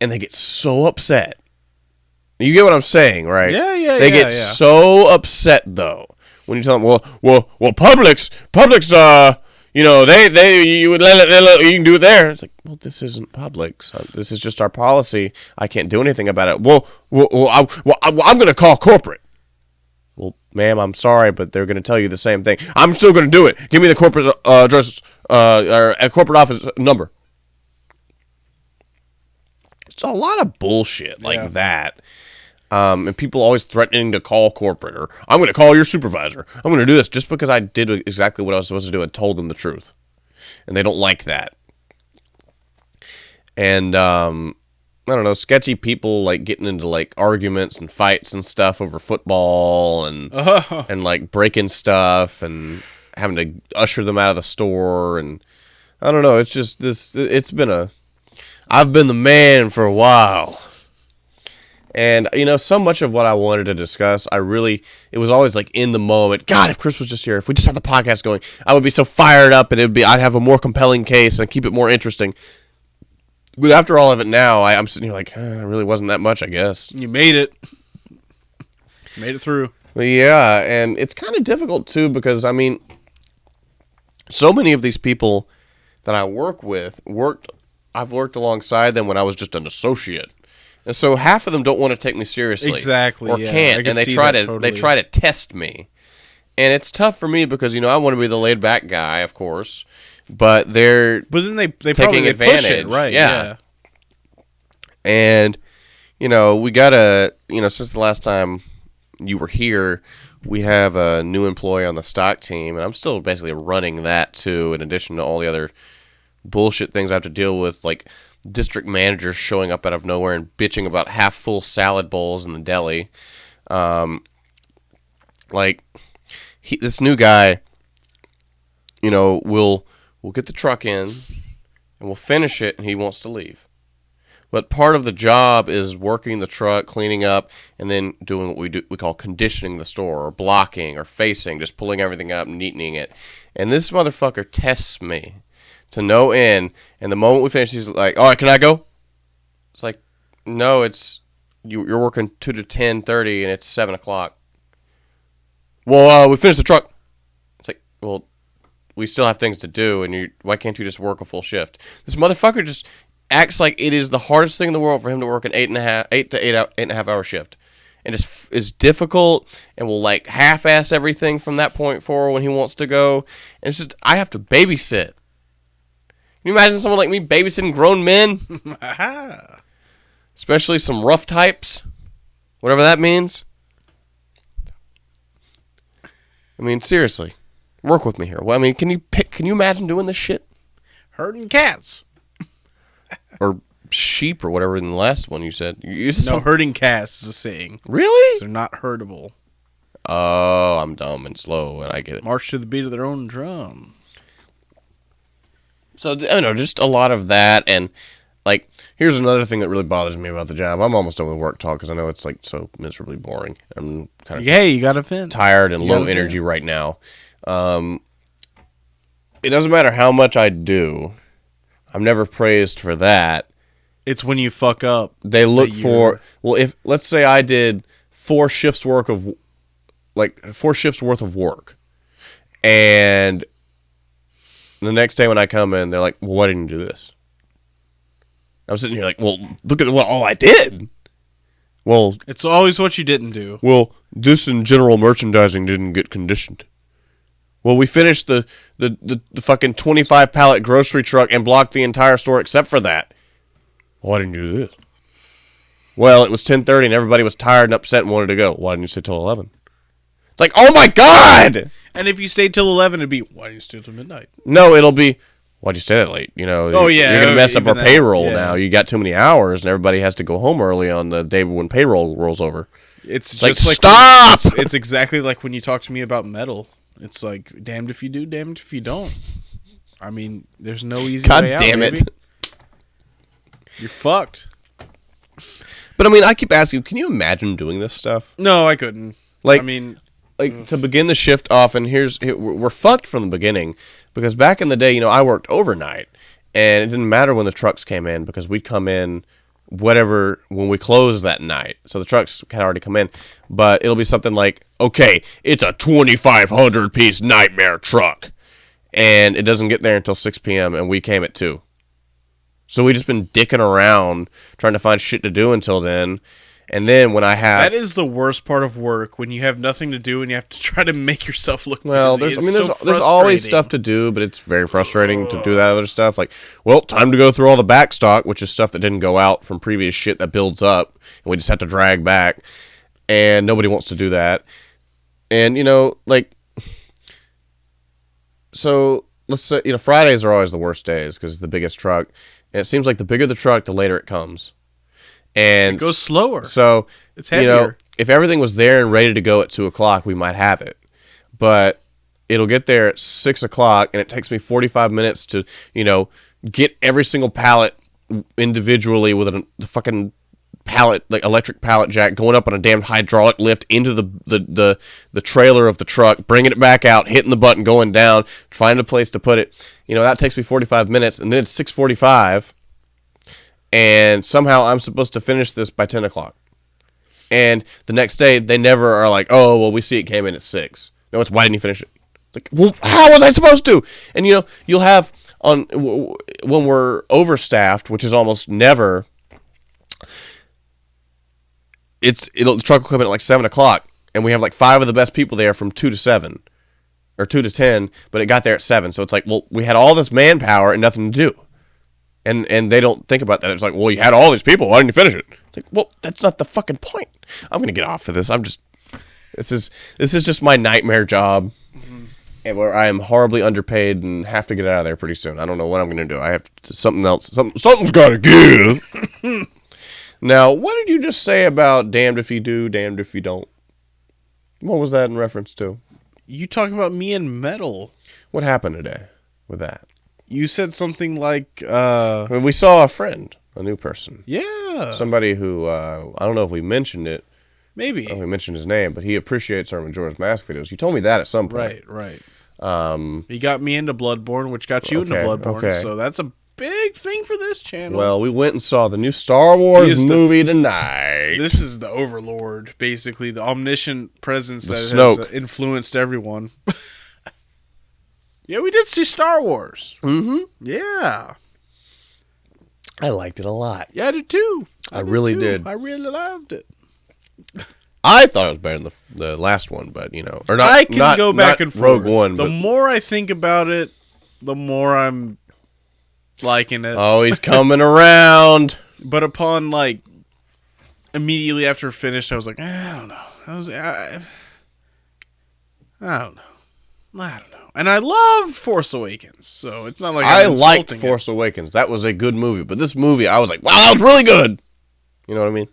And they get so upset. You get what I'm saying, right? Yeah. They get so upset, though, when you tell them, well, Publix, you know, you would you can do it there. It's like, well, this isn't Publix. This is just our policy. I can't do anything about it. Well, I'm going to call corporate. Well, ma'am, I'm sorry, but they're going to tell you the same thing. I'm still going to do it. Give me the corporate address or a corporate office number. a lot of bullshit like that. And people always threatening to call corporate, or I'm going to call your supervisor. I'm going to do this just because I did exactly what I was supposed to do and told them the truth. And they don't like that. And, I don't know, sketchy people like getting into like arguments and fights and stuff over football and like breaking stuff and having to usher them out of the store. And I don't know, it's just I've been the man for a while. And, you know, so much of what I wanted to discuss, it was always like in the moment. God, if Chris was just here, if we just had the podcast going, I would be so fired up and I'd have a more compelling case and keep it more interesting. But after all of it now, I'm sitting here like, it really wasn't that much, I guess. You made it. Made it through. Well, yeah, and it's kind of difficult, too, because, I mean, so many of these people that I work with, I've worked alongside them when I was just an associate. And so half of them don't want to take me seriously. Exactly, or can't, and they try to test me. And it's tough for me because, you know, I want to be the laid-back guy, of course. But then they taking advantage, push it, right? Yeah. And you know, we gotta, you know, since the last time you were here, we have a new employee on the stock team, and I'm still basically running that too, in addition to all the other bullshit things I have to deal with, like district managers showing up out of nowhere and bitching about half-full salad bowls in the deli. This new guy, you know, We'll get the truck in, and we'll finish it, and he wants to leave. But part of the job is working the truck, cleaning up, and then doing what we call conditioning the store, or blocking, or facing, just pulling everything up and neatening it. And this motherfucker tests me to no end, and the moment we finish, he's like, all right, can I go? It's like, no, it's you're working 2 to 10:30, and it's 7 o'clock. Well, we finished the truck. It's like, well, we still have things to do, and why can't you just work a full shift? This motherfucker just acts like it is the hardest thing in the world for him to work an 8.5 hour shift, and just is difficult, and will like half-ass everything from that point forward when he wants to go. And it's just, I have to babysit. Can you imagine someone like me babysitting grown men? Especially some rough types, whatever that means. I mean, seriously. Work with me here. Well, I mean, can you imagine doing this shit? Herding cats. Or sheep or whatever in the last one you said. Herding cats is a saying. Really? They're not herdable. Oh, I'm dumb and slow, and I get it. March to the beat of their own drum. So, I don't know, just a lot of that, and, like, here's another thing that really bothers me about the job. I'm almost done with work talk, because I know it's, like, so miserably boring. I'm kind of you gotta vent. Tired and low energy right now. It doesn't matter how much I do. I'm never praised for that. It's when you fuck up. They look for, well, if let's say I did 4 shifts worth of work, and the next day when I come in, they're like, well, why didn't you do this? I'm sitting here like, well, look at what all I did. Well, it's always what you didn't do. Well, this in general merchandising didn't get conditioned. Well, we finished the fucking 25 pallet grocery truck and blocked the entire store except for that. Why didn't you do this? Well, it was 10:30 and everybody was tired and upset and wanted to go. Why didn't you stay till 11? It's like, oh my God! And if you stayed till 11, it'd be, why didn't you stay till midnight? No, it'll be, why'd you stay that late? You know, oh, yeah, you're going to mess up our payroll now. You got too many hours and everybody has to go home early on the day when payroll rolls over. It's just like stop! It's exactly like when you talk to me about metal. It's like, damned if you do, damned if you don't. I mean, there's no easy way out, damn baby. it. You're fucked. But I mean, I keep asking, can you imagine doing this stuff? No, I couldn't. Like, I mean, to begin the shift off, and we're fucked from the beginning, because back in the day, you know, I worked overnight, and it didn't matter when the trucks came in, because we'd come in when we closed that night. So the trucks had already come in, but it'll be something like, okay, it's a 2,500 piece nightmare truck, and it doesn't get there until 6 p.m. and we came at 2. So we just been dicking around trying to find shit to do until then, And then when I have... That is the worst part of work, when you have nothing to do and you have to try to make yourself look Well, busy. there's always stuff to do, but it's very frustrating to do that other stuff. Like, well, time to go through all the back stock, which is stuff that didn't go out from previous shit that builds up, and we just have to drag back, and nobody wants to do that. And, like... So, let's say, Fridays are always the worst days, because it's the biggest truck, and it seems like the bigger the truck, the later it comes. And it goes slower. So, it's heavier. If everything was there and ready to go at 2 o'clock, we might have it. But it'll get there at 6 o'clock, and it takes me 45 minutes to, get every single pallet individually with a fucking pallet, like electric pallet jack, going up on a damn hydraulic lift into the trailer of the truck, bringing it back out, hitting the button, going down, finding a place to put it. That takes me 45 minutes, and then it's 6:45. And somehow I'm supposed to finish this by 10 o'clock. And the next day, they never are like, oh, well, we see it came in at 6. No, it's, why didn't you finish it? It's like, well, how was I supposed to? And, you'll have, when we're overstaffed, which is almost never, the truck will come in at like 7 o'clock. And we have like 5 of the best people there from 2 to 7. Or 2 to 10, but it got there at 7. So it's like, well, we had all this manpower and nothing to do. And they don't think about that. It's like, well, you had all these people. Why didn't you finish it? It's like, well, that's not the fucking point. I'm going to get off of this. This is just my nightmare job. Mm-hmm. And where I am horribly underpaid and have to get out of there pretty soon. I don't know what I'm going to do. I have to, something else. Something's got to give. Now, what did you just say about damned if you do, damned if you don't? What was that in reference to? You talking about me and metal. What happened today with that? You said something like... we saw a friend, a new person. Yeah. Somebody who, I don't know if we mentioned it. Maybe. I don't know if we mentioned his name, but he appreciates our Majora's Mask videos. You told me that at some point. Right. He got me into Bloodborne, which got you into Bloodborne, so that's a big thing for this channel. Well, we went and saw the new Star Wars movie tonight. This is the Overlord, basically, the omniscient presence that has influenced everyone. Yeah, we did see Star Wars. Mm-hmm. Yeah. I liked it a lot. Yeah, I did too. I really did. I really loved it. I thought it was better than the last one, but, or not. I can go back and forth. Rogue One. The more I think about it, the more I'm liking it. Oh, he's coming around. But upon, immediately after finished, I was like, I don't know. I don't know. And I loved Force Awakens, so it's not like I liked Force Awakens. That was a good movie. But this movie, I was like, wow, that was really good. You know what I mean?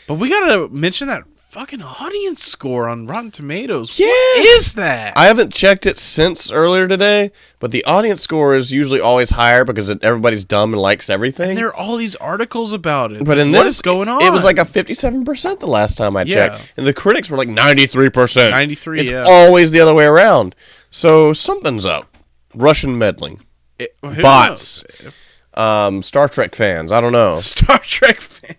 But we gotta mention that fucking audience score on Rotten Tomatoes. Yes! What is that? I haven't checked it since earlier today, but the audience score is usually always higher because everybody's dumb and likes everything. And there are all these articles about it. But in what this, is going on? It was like a 57% the last time I checked. And the critics were like 93%. 93, it's always the other way around. So something's up. Russian meddling. Bots. Star Trek fans. I don't know. Star Trek fans.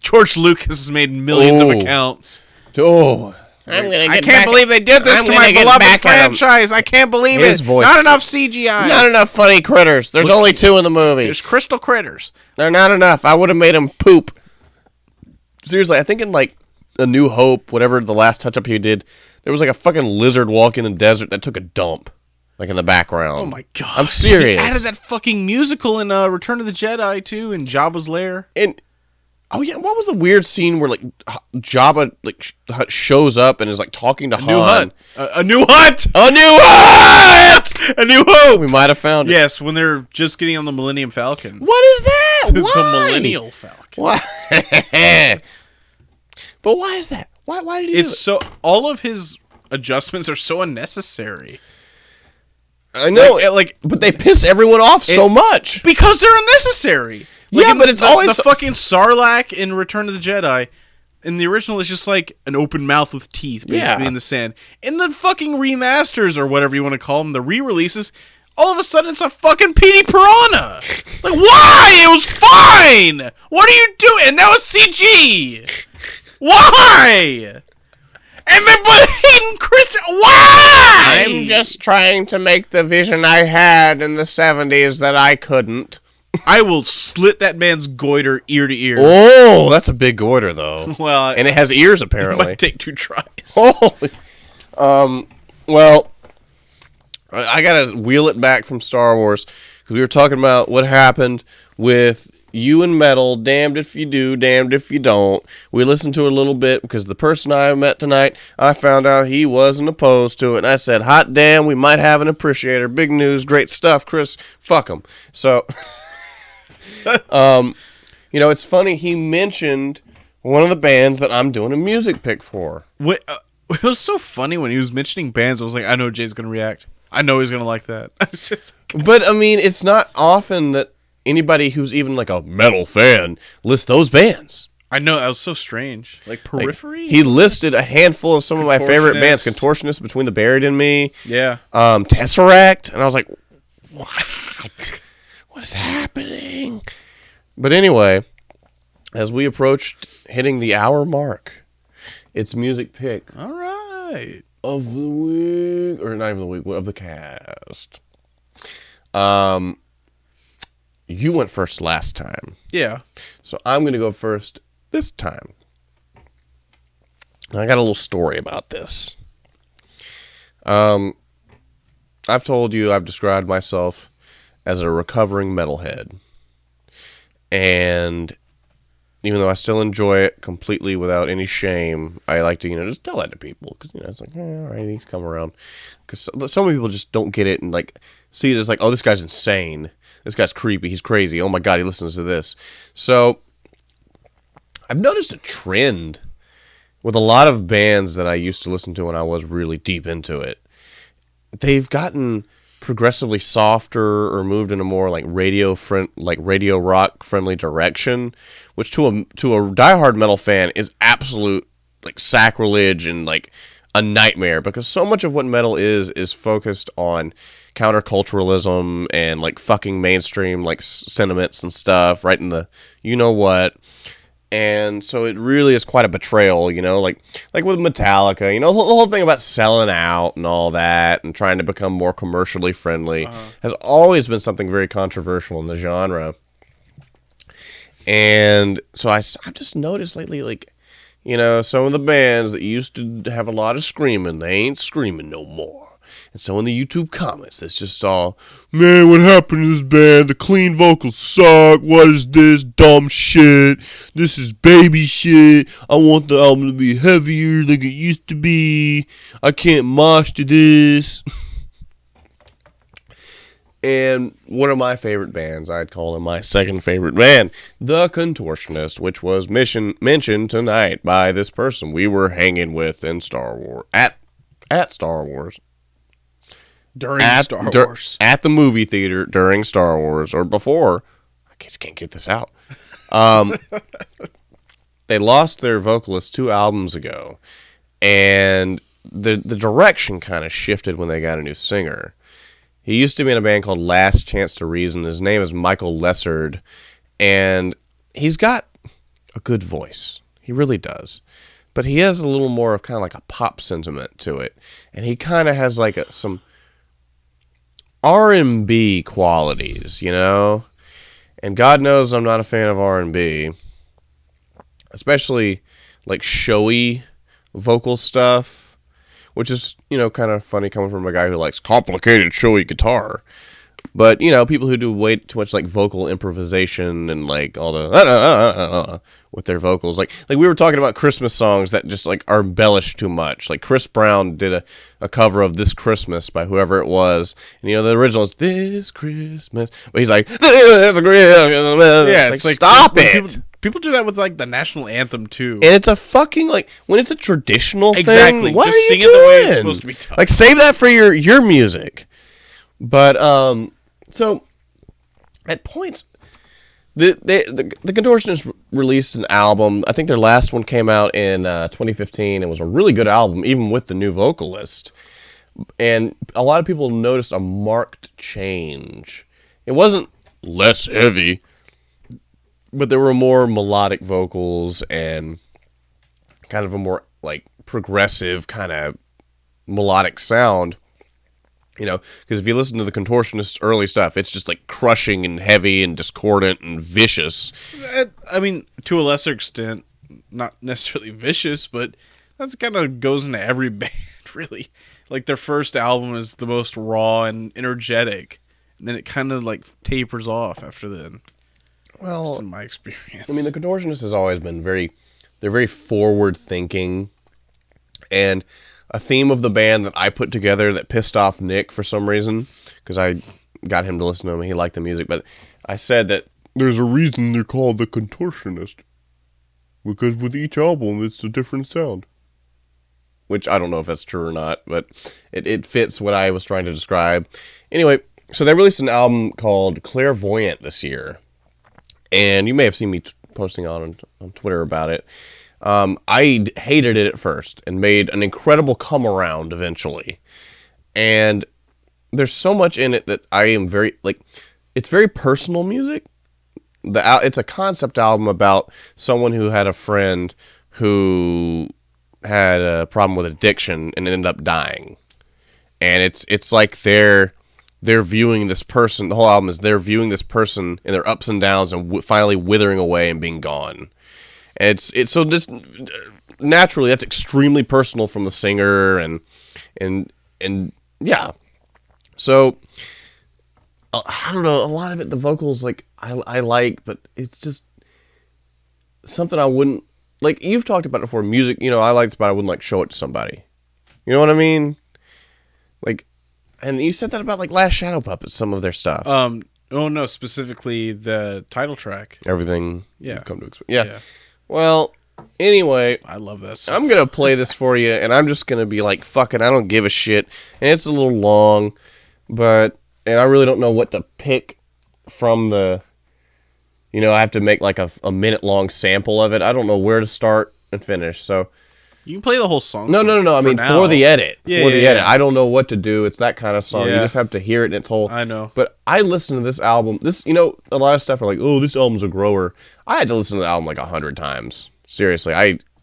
George Lucas has made millions of accounts. Oh. I can't believe they did this to my beloved franchise. I can't believe it. Not enough CGI. Not enough funny critters. There's only 2 in the movie. There's crystal critters. They're not enough. I would have made them poop. Seriously, I think in A New Hope, whatever the last touch-up he did, there was a fucking lizard walking in the desert that took a dump. In the background. Oh my god. I'm serious. He added that fucking musical in Return of the Jedi too, in Jabba's lair. And oh yeah, what was the weird scene where Jabba shows up and is talking to Han? A new hut. A new hut. A new hope. We might have found it. Yes, when they're just getting on the Millennium Falcon. What is that? Why? The Millennial Falcon. Why? But why is that? Why did he do it? So all of his adjustments are so unnecessary. I know, but they piss everyone off so much because they're unnecessary. But it's always the fucking Sarlacc in Return of the Jedi. In the original, it's just an open mouth with teeth, basically in the sand. In the fucking remasters or whatever you want to call them, the re-releases, all of a sudden it's a fucking Petey Piranha. Why? It was fine. What are you doing? And that was CG. Why? And then, but Hayden Christensen, why? I'm just trying to make the vision I had in the 70s that I couldn't. I will slit that man's goiter ear to ear. Oh, that's a big goiter, though. Well, and it has ears, it apparently. might take 2 tries. Oh, well, I gotta wheel it back from Star Wars because we were talking about what happened with you and metal. Damned if you do, damned if you don't. We listened to it a little bit because the person I met tonight, I found out he wasn't opposed to it, and I said, "Hot damn, we might have an appreciator. Big news, great stuff, Chris. Fuck him." So, it's funny. He mentioned one of the bands that I'm doing a music pick for. It was so funny when he was mentioning bands. I was like, I know Jay's gonna react. I know he's gonna like that. But I mean, it's not often that anybody who's even like a metal fan lists those bands. I know, that was so strange. Like Periphery? He listed a handful of some of my favorite bands. Contortionist, Between the Buried and Me. Yeah. Tesseract. And I was like, what? What is happening? But anyway, as we approached hitting the hour mark, it's music pick. All right. Of the week. Or not even the week, of the cast. You went first last time. Yeah. So I'm going to go first this time. I got a little story about this. I've told you I've described myself as a recovering metalhead. And even though I still enjoy it completely without any shame, I like to, just tell that to people. Because, it's like, all right, he's come around. Because some people just don't get it and, see it as like, oh, this guy's insane. This guy's creepy. He's crazy. Oh, my God, he listens to this. So I've noticed a trend with a lot of bands that I used to listen to when I was really deep into it. They've gotten progressively softer or moved in a more radio rock friendly direction, which to a diehard metal fan is absolute sacrilege and a nightmare, because so much of what metal is focused on counterculturalism and fucking mainstream sentiments and stuff, right in the what. And so it really is quite a betrayal, like with Metallica, the whole thing about selling out and all that and trying to become more commercially friendly has always been something very controversial in the genre. And so I've just noticed lately, some of the bands that used to have a lot of screaming, they ain't screaming no more. And so in the YouTube comments, it's just all, man, what happened to this band? The clean vocals suck. What is this dumb shit? This is baby shit. I want the album to be heavier like it used to be. I can't mosh to this. And one of my favorite bands, I'd call them my second favorite band, The Contortionist, which was mentioned tonight by this person we were hanging with in Star Wars, at Star Wars. During Star Wars. At the movie theater during Star Wars, or before. I just can't get this out. They lost their vocalist 2 albums ago, and the direction kind of shifted when they got a new singer. He used to be in a band called Last Chance to Reason. His name is Michael Lessard, and he's got a good voice. He really does. But he has a little more of kind of a pop sentiment to it, and he kind of has some R&B qualities, and God knows I'm not a fan of R&B, especially showy vocal stuff, which is, kind of funny coming from a guy who likes complicated showy guitar. But, people who do way too much vocal improvisation and all the with their vocals. Like we were talking about Christmas songs that just are embellished too much. Chris Brown did a cover of This Christmas by whoever it was. And the original is This Christmas. But he's like, This Christmas. Yeah, it's stop it. People do that with the national anthem too. And it's a fucking when it's a traditional exactly. thing. What just are you sing doing? It the way it's supposed to be done. Save that for your music. But so at points, the Contortionists released an album. I think their last one came out in 2015. It was a really good album, even with the new vocalist. And a lot of people noticed a marked change. It wasn't less heavy, but there were more melodic vocals and kind of a more progressive kind of melodic sound. You know, because if you listen to the Contortionist's early stuff, it's just like crushing and heavy and discordant and vicious. I mean, to a lesser extent, not necessarily vicious, but that's kind of goes into every band, really. Like, their first album is the most raw and energetic, and then it kind of like tapers off after then. Well, just in my experience. I mean, the Contortionist has always been they're very forward thinking, and a theme of the band that I put together that pissed off Nick for some reason, because I got him to listen to them and he liked the music, but I said that there's a reason they're called the Contortionist, because with each album it's a different sound. Which I don't know if that's true or not, but it fits what I was trying to describe. Anyway, so they released an album called Clairvoyant this year, and you may have seen me posting on Twitter about it. I hated it at first and made an incredible come around eventually. And there's so much in it that I am very, like, it's very personal music. It's a concept album about someone who had a friend who had a problem with addiction and ended up dying. And it's like they're viewing this person, the whole album is they're viewing this person in their ups and downs and finally withering away and being gone. And it's so just naturally that's extremely personal from the singer and yeah. So I don't know, a lot of it, the vocals like I like, but it's just something I wouldn't like. You've talked about it before. Music, you know, I like this, but I wouldn't like show it to somebody. You know what I mean? Like, and you said that about like Last Shadow Puppets, some of their stuff. Oh no, specifically the title track. Everything. Yeah. You've come to expect. Yeah. Well, anyway, I love that song. I'm going to play this for you, and I'm just going to be like, fuck it, I don't give a shit. And it's a little long, and I really don't know what to pick from the, you know, I have to make like a minute-long sample of it. I don't know where to start and finish, so. You can play the whole song. No. I mean, now. for the edit. Yeah, for the yeah, edit. yeah. I don't know what to do. It's that kind of song. Yeah. You just have to hear it in its whole. I know. But I listened to this album. This, you know, a lot of stuff are like, oh, this album's a grower. I had to listen to the album like 100 times. Seriously.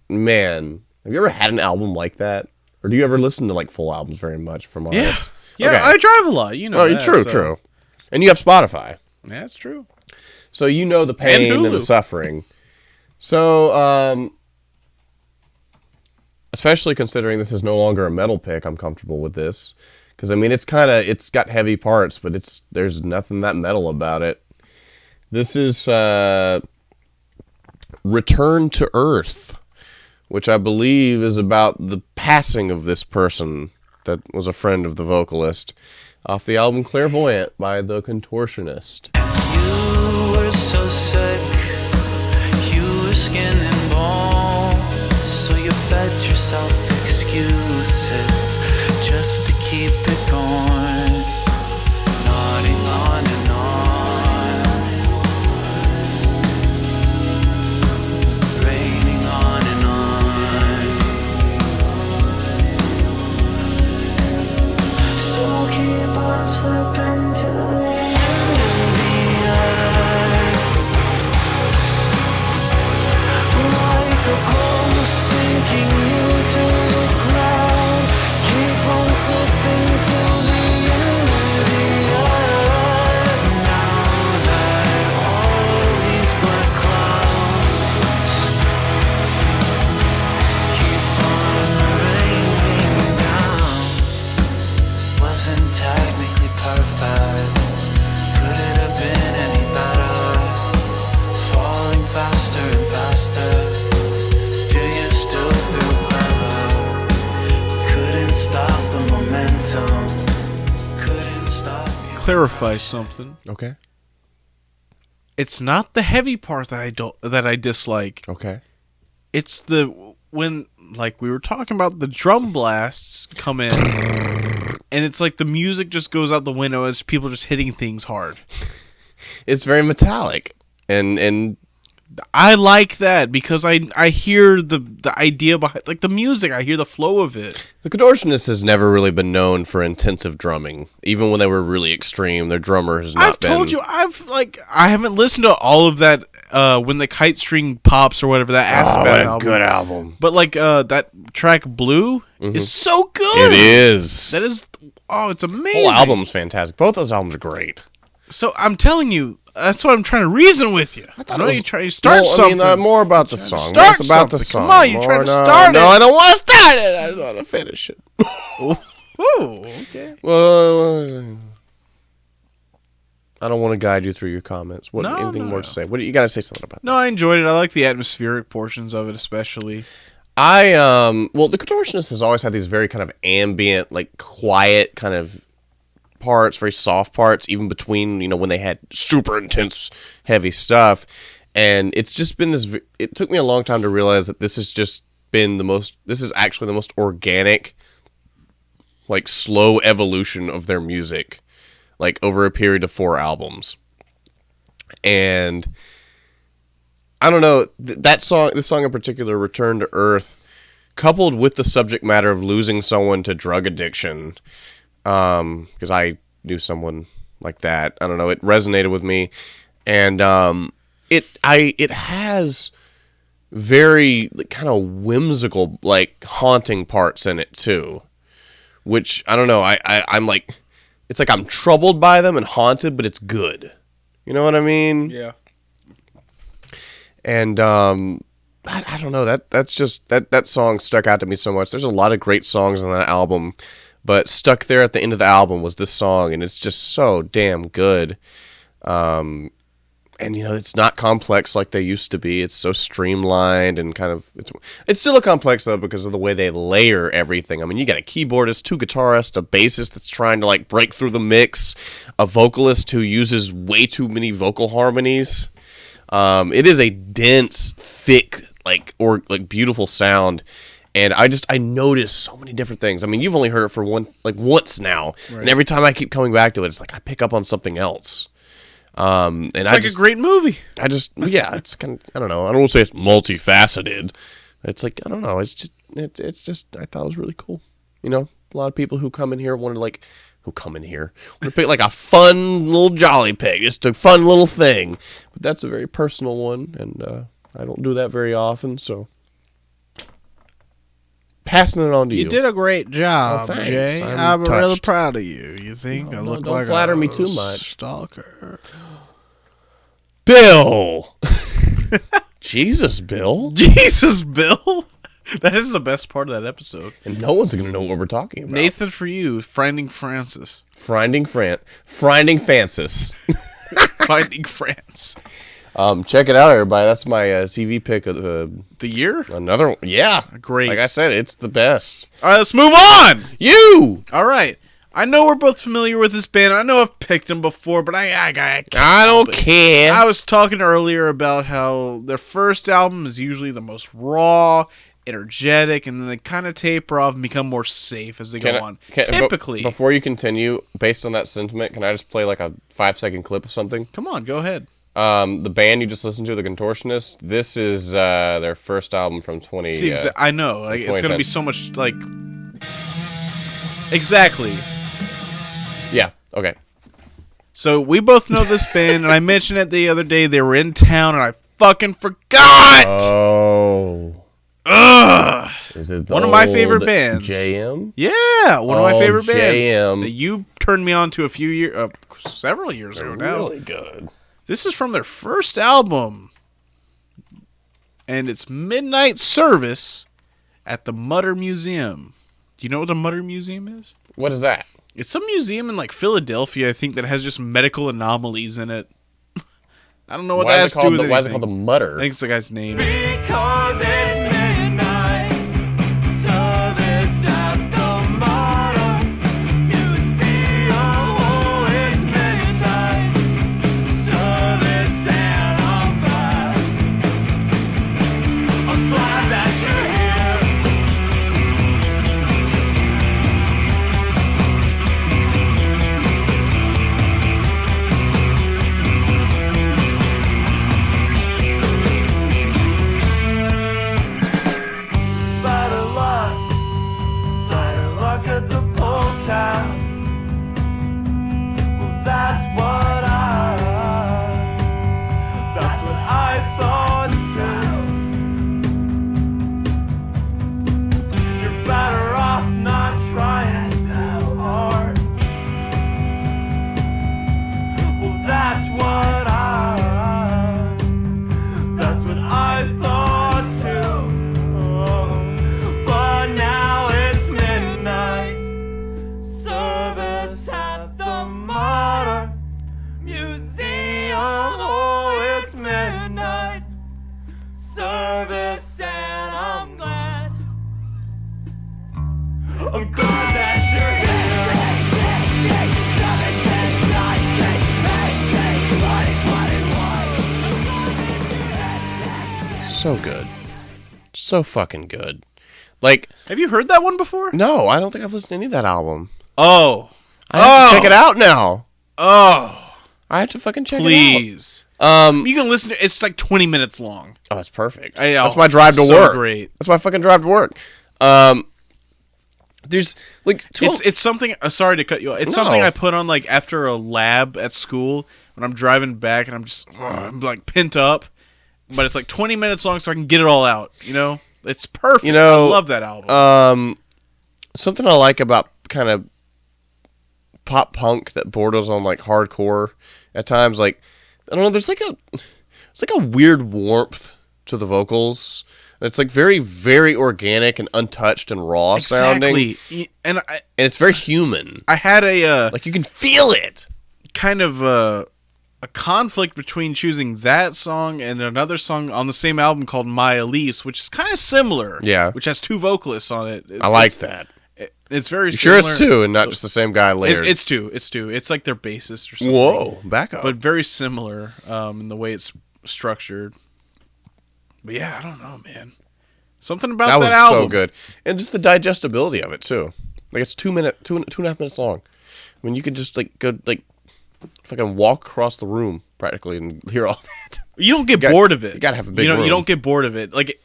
Man, have you ever had an album like that? Or do you ever listen to like full albums very much from Yeah. artists? Yeah, Okay. I drive a lot. You know. Oh, that, true. And you have Spotify. Yeah, that's true. So you know the pain and the Hulu. suffering. So, especially considering this is no longer a metal pick, I'm comfortable with this. Because, I mean, it's got heavy parts, but there's nothing that metal about it. This is Return to Earth, which I believe is about the passing of this person that was a friend of the vocalist, off the album Clairvoyant by the Contortionist. You were so sick, you were skin and bone, so you fed yourself excuses just to keep it going, nodding on and on, raining on and on, so keep on slipping to the end of the earth. Like a ghost sinking you to the ground, keep on slipping till the end of the earth. Now that all these black clouds keep on raining down, wasn't technically perfect. Could it have been any better? Falling faster and faster. Do you still feel clever? Couldn't stop the momentum. Couldn't stop you. Clarify something. Okay. It's not the heavy part that I dislike. Okay. It's when like we were talking about, the drum blasts come in and it's like the music just goes out the window as people just hitting things hard. It's very metallic. And I like that because I hear the idea behind, like, the music. I hear the flow of it. the Contortionist has never really been known for intensive drumming. Even when they were really extreme, their drummer has not I've been. told you, I haven't listened to all of that. When the Kite String Pops or whatever, that Acid Bath album. Good album. But like that track Blue is so good. It is. That is Oh, it's amazing. Whole album's fantastic. Both those albums are great. So I'm telling you, that's what I'm trying to reason with you. I know you try to start Well, something. I mean, more about the song. Start Less about the something. song. Come on, you're trying to start it. No, I don't want to start it. I want to finish it. Ooh, okay. Well, I don't want to guide you through your comments. Anything more no. to say? What you got to say something about that? No, I enjoyed it. I like the atmospheric portions of it, especially. Well, the Contortionist has always had these very kind of ambient, like quiet kind of parts, very soft parts, even between, when they had super intense, heavy stuff. And it's just been this, it took me a long time to realize that this has just been this is actually the most organic, like slow evolution of their music, like over a period of 4 albums. And I don't know, this song in particular, Return to Earth, coupled with the subject matter of losing someone to drug addiction, because I knew someone like that. I don't know, it resonated with me. And it has very kind of whimsical, like haunting parts in it too, which I don't know, I'm like, it's like I'm troubled by them and haunted, but it's good. You know what I mean? Yeah. And I don't know, that's just that song stuck out to me so much. There's a lot of great songs on that album, but stuck there at the end of the album was this song, and it's just so damn good. And it's not complex like they used to be. It's so streamlined and kind of it's still a complex though because of the way they layer everything. I mean, you got a keyboardist, 2 guitarists, a bassist that's trying to like break through the mix, a vocalist who uses way too many vocal harmonies. It is a dense, thick, like beautiful sound, and I noticed so many different things. I mean, you've only heard it for once now, right. And every time I keep coming back to it, it's like I pick up on something else. And it's a great movie. It's kind of, I don't know. I don't want to say it's multifaceted. It's like, I don't know. It's just I thought it was really cool. A lot of people who come in here want to pick like a fun little jolly pig, just a fun little thing. But that's a very personal one, and I don't do that very often, so passing it on to you. You did a great job, thanks. Jay. I'm really proud of you. You think I look like flatter a me too much. Stalker. Bill! Jesus, Bill. Jesus, Bill. That is the best part of that episode. And no one's going to know what we're talking about. Nathan, for you, Finding Francis. Finding Francis. Finding France. Check it out, everybody. That's my TV pick of the year. Another one. Yeah. Great. Like I said, it's the best. All right, let's move on. You. All right. I know we're both familiar with this band. I know I've picked them before, but I don't care. I was talking earlier about how their first album is usually the most raw, energetic, and then they kind of taper off and become more safe as they go on. Typically. Before you continue, based on that sentiment, can I just play like a 5-second clip of something? Come on, go ahead. The band you just listened to, the Contortionist, this is their first album from 20... See, I know. Like, it's going to be so much, like... Exactly. Yeah, okay. So, we both know this band, and I mentioned it the other day. They were in town, and I fucking forgot! Oh. Ugh! Is it one of my favorite bands? JM? Yeah, one of my favorite bands. JM. That you turned me on to several years ago now. Really good. This is from their first album. And it's Midnight Service at the Mutter Museum. Do you know what the Mutter Museum is? What is that? It's some museum in like Philadelphia, I think, that has just medical anomalies in it. I don't know what that has to do with anything. Why is it called the Mutter? I think it's the guy's name. Because it's midnight, service at the Myrone. You see, oh, it's midnight, service, and I'm glad that you're here. So good. So fucking good. Like, Have you heard that one before? no, I don't think I've listened to any of that album. Oh. I have to check it out now. Oh. I have to fucking check Please. it out. You can listen to it's like 20 minutes long. Oh, that's perfect. I know. That's my drive to So work. great. That's my fucking drive to work. There's like It's something sorry to cut you off. It's No. something I put on like after a lab at school when I'm driving back and I'm like pent up. But it's like 20 minutes long so I can get it all out, you know? It's perfect. You know, I love that album. Something I like about kind of pop punk that borders on like hardcore at times, like I don't know, there's like a weird warmth to the vocals. It's like very, very organic and untouched and raw sounding. Exactly. And it's very human. I had a Like you can feel it. kind of a conflict between choosing that song and another song on the same album called My Elise, which is kind of similar. Yeah. Which has two vocalists on it. I like that. It's very You sure similar. it's two and not just the same guy later? It's two. It's like their bassist or something. Whoa, back up. But very similar in the way it's structured. But yeah, I don't know, man. Something about that was album. so good. And just the digestibility of it too. Like it's 2 and a half minutes long. I mean, you could just like go like fucking walk across the room practically and hear all that. You don't get bored of it. You gotta have a big room. room. You don't get bored of it. Like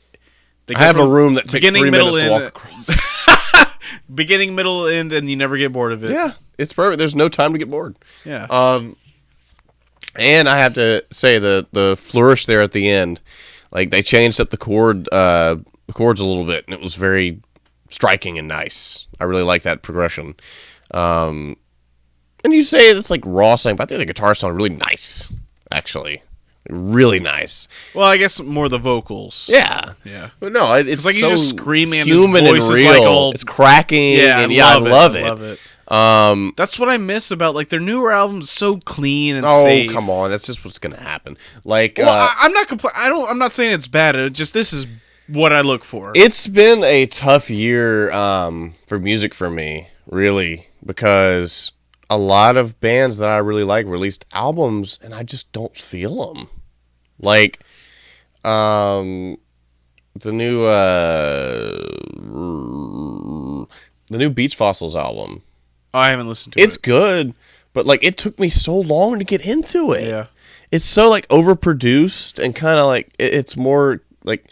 they I go have a from room that takes 3 minutes to walk across. beginning, middle, end, and you never get bored of it. Yeah, it's perfect. There's no time to get bored. Yeah. And I have to say the flourish there at the end, like they changed up the chords a little bit, and it was very striking and nice. I really like that progression. And you say it's like raw sounding, but I think the guitar sounded really nice, actually. Really nice. Well, I guess more the vocals. Yeah. Yeah. But no, it's like so he's just screaming and human his voice and is real. like all... It's cracking. Yeah, and I love it. I love it. Um, That's what I miss about like their newer albums. So clean and oh, safe. come on. That's just what's going to happen. Like, Well, I'm not I'm not saying it's bad. It's just this is what I look for. it's been a tough year for music for me, really, because a lot of bands that I really like released albums, and I just don't feel them. Like, the new Beach Fossils album. Oh, I haven't listened to It's it. good, but like it took me so long to get into it. Yeah. It's so like overproduced and kind of like it's more like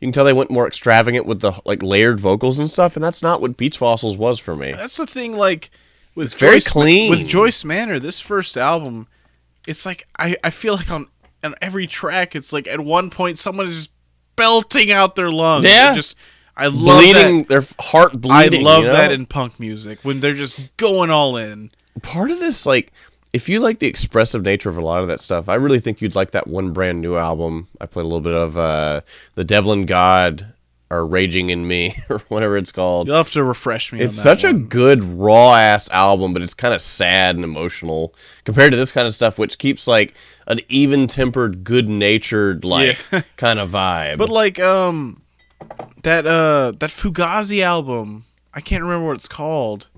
you can tell they went more extravagant with the like layered vocals and stuff, and that's not what Beach Fossils was for me. That's the thing. Like with It's very Joyce, clean. with Joyce Manor, this first album, it's like I feel like on every track, it's like at one point someone is just belting out their lungs. Yeah. I love Bleeding, that. their heart bleeding. I love you know? that in punk music when they're just going all in. Part of this, like, if you like the expressive nature of a lot of that stuff, I really think you'd like that one brand new album. I played a little bit of The Devil and God or Raging in Me or whatever it's called. You'll have to refresh me. It's on that such a good raw ass album, but it's kind of sad and emotional compared to this kind of stuff, which keeps like an even tempered, good natured like kind of vibe. But like that Fugazi album, I can't remember what it's called,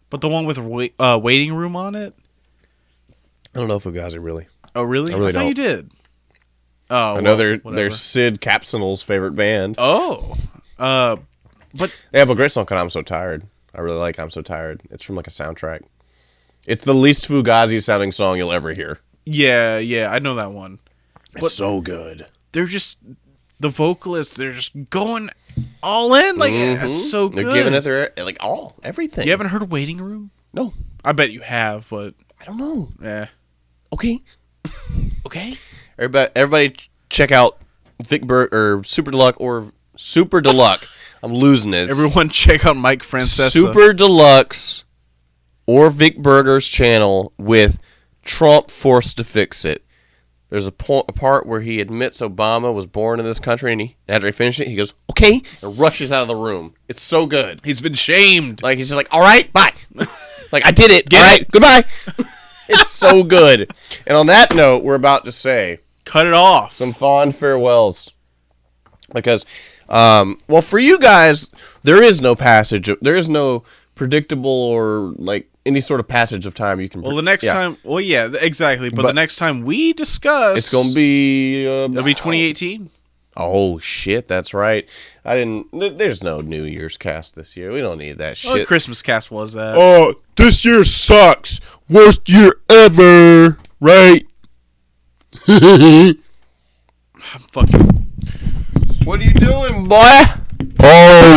but the one with Waiting Room on it. I don't know Fugazi really. Oh really? I really thought don't. you did. Oh, I know whatever. they're Sid Capsonel's favorite band. Oh, but They have a great song called "I'm So Tired." I really like "I'm So Tired." It's from like a soundtrack. It's the least Fugazi sounding song you'll ever hear. yeah, I know that one. It's so good. They're just the vocalists. They're just going all in. Like it's so good. They're giving it their like everything. You haven't heard Waiting Room? No, I bet you have, but I don't know. yeah. Okay, okay. Everybody, check out Super Deluxe. I'm losing it. Everyone, check out Mike Francesa. Super Deluxe or Vic Berger's channel with Trump forced to fix it. There's a part where he admits Obama was born in this country, and after he finishes it, he goes, okay, and rushes out of the room. It's so good. He's been shamed. Like, he's just like, all right, bye. Like, I did it. All right, goodbye. It's so good. And on that note, we're about to say Cut it off. some fond farewells. Because, well, for you guys, there is no predictable or, like, any sort of passage of time you can... Well, the next time... Well, yeah, exactly. But the next time we discuss... It's going to be... It'll be 2018. Oh shit, that's right. I didn't. There's no New Year's cast this year. We don't need that shit. Well, the Christmas cast was that. Oh, this year sucks. Worst year ever. Right? Fucking. What are you doing, boy? Oh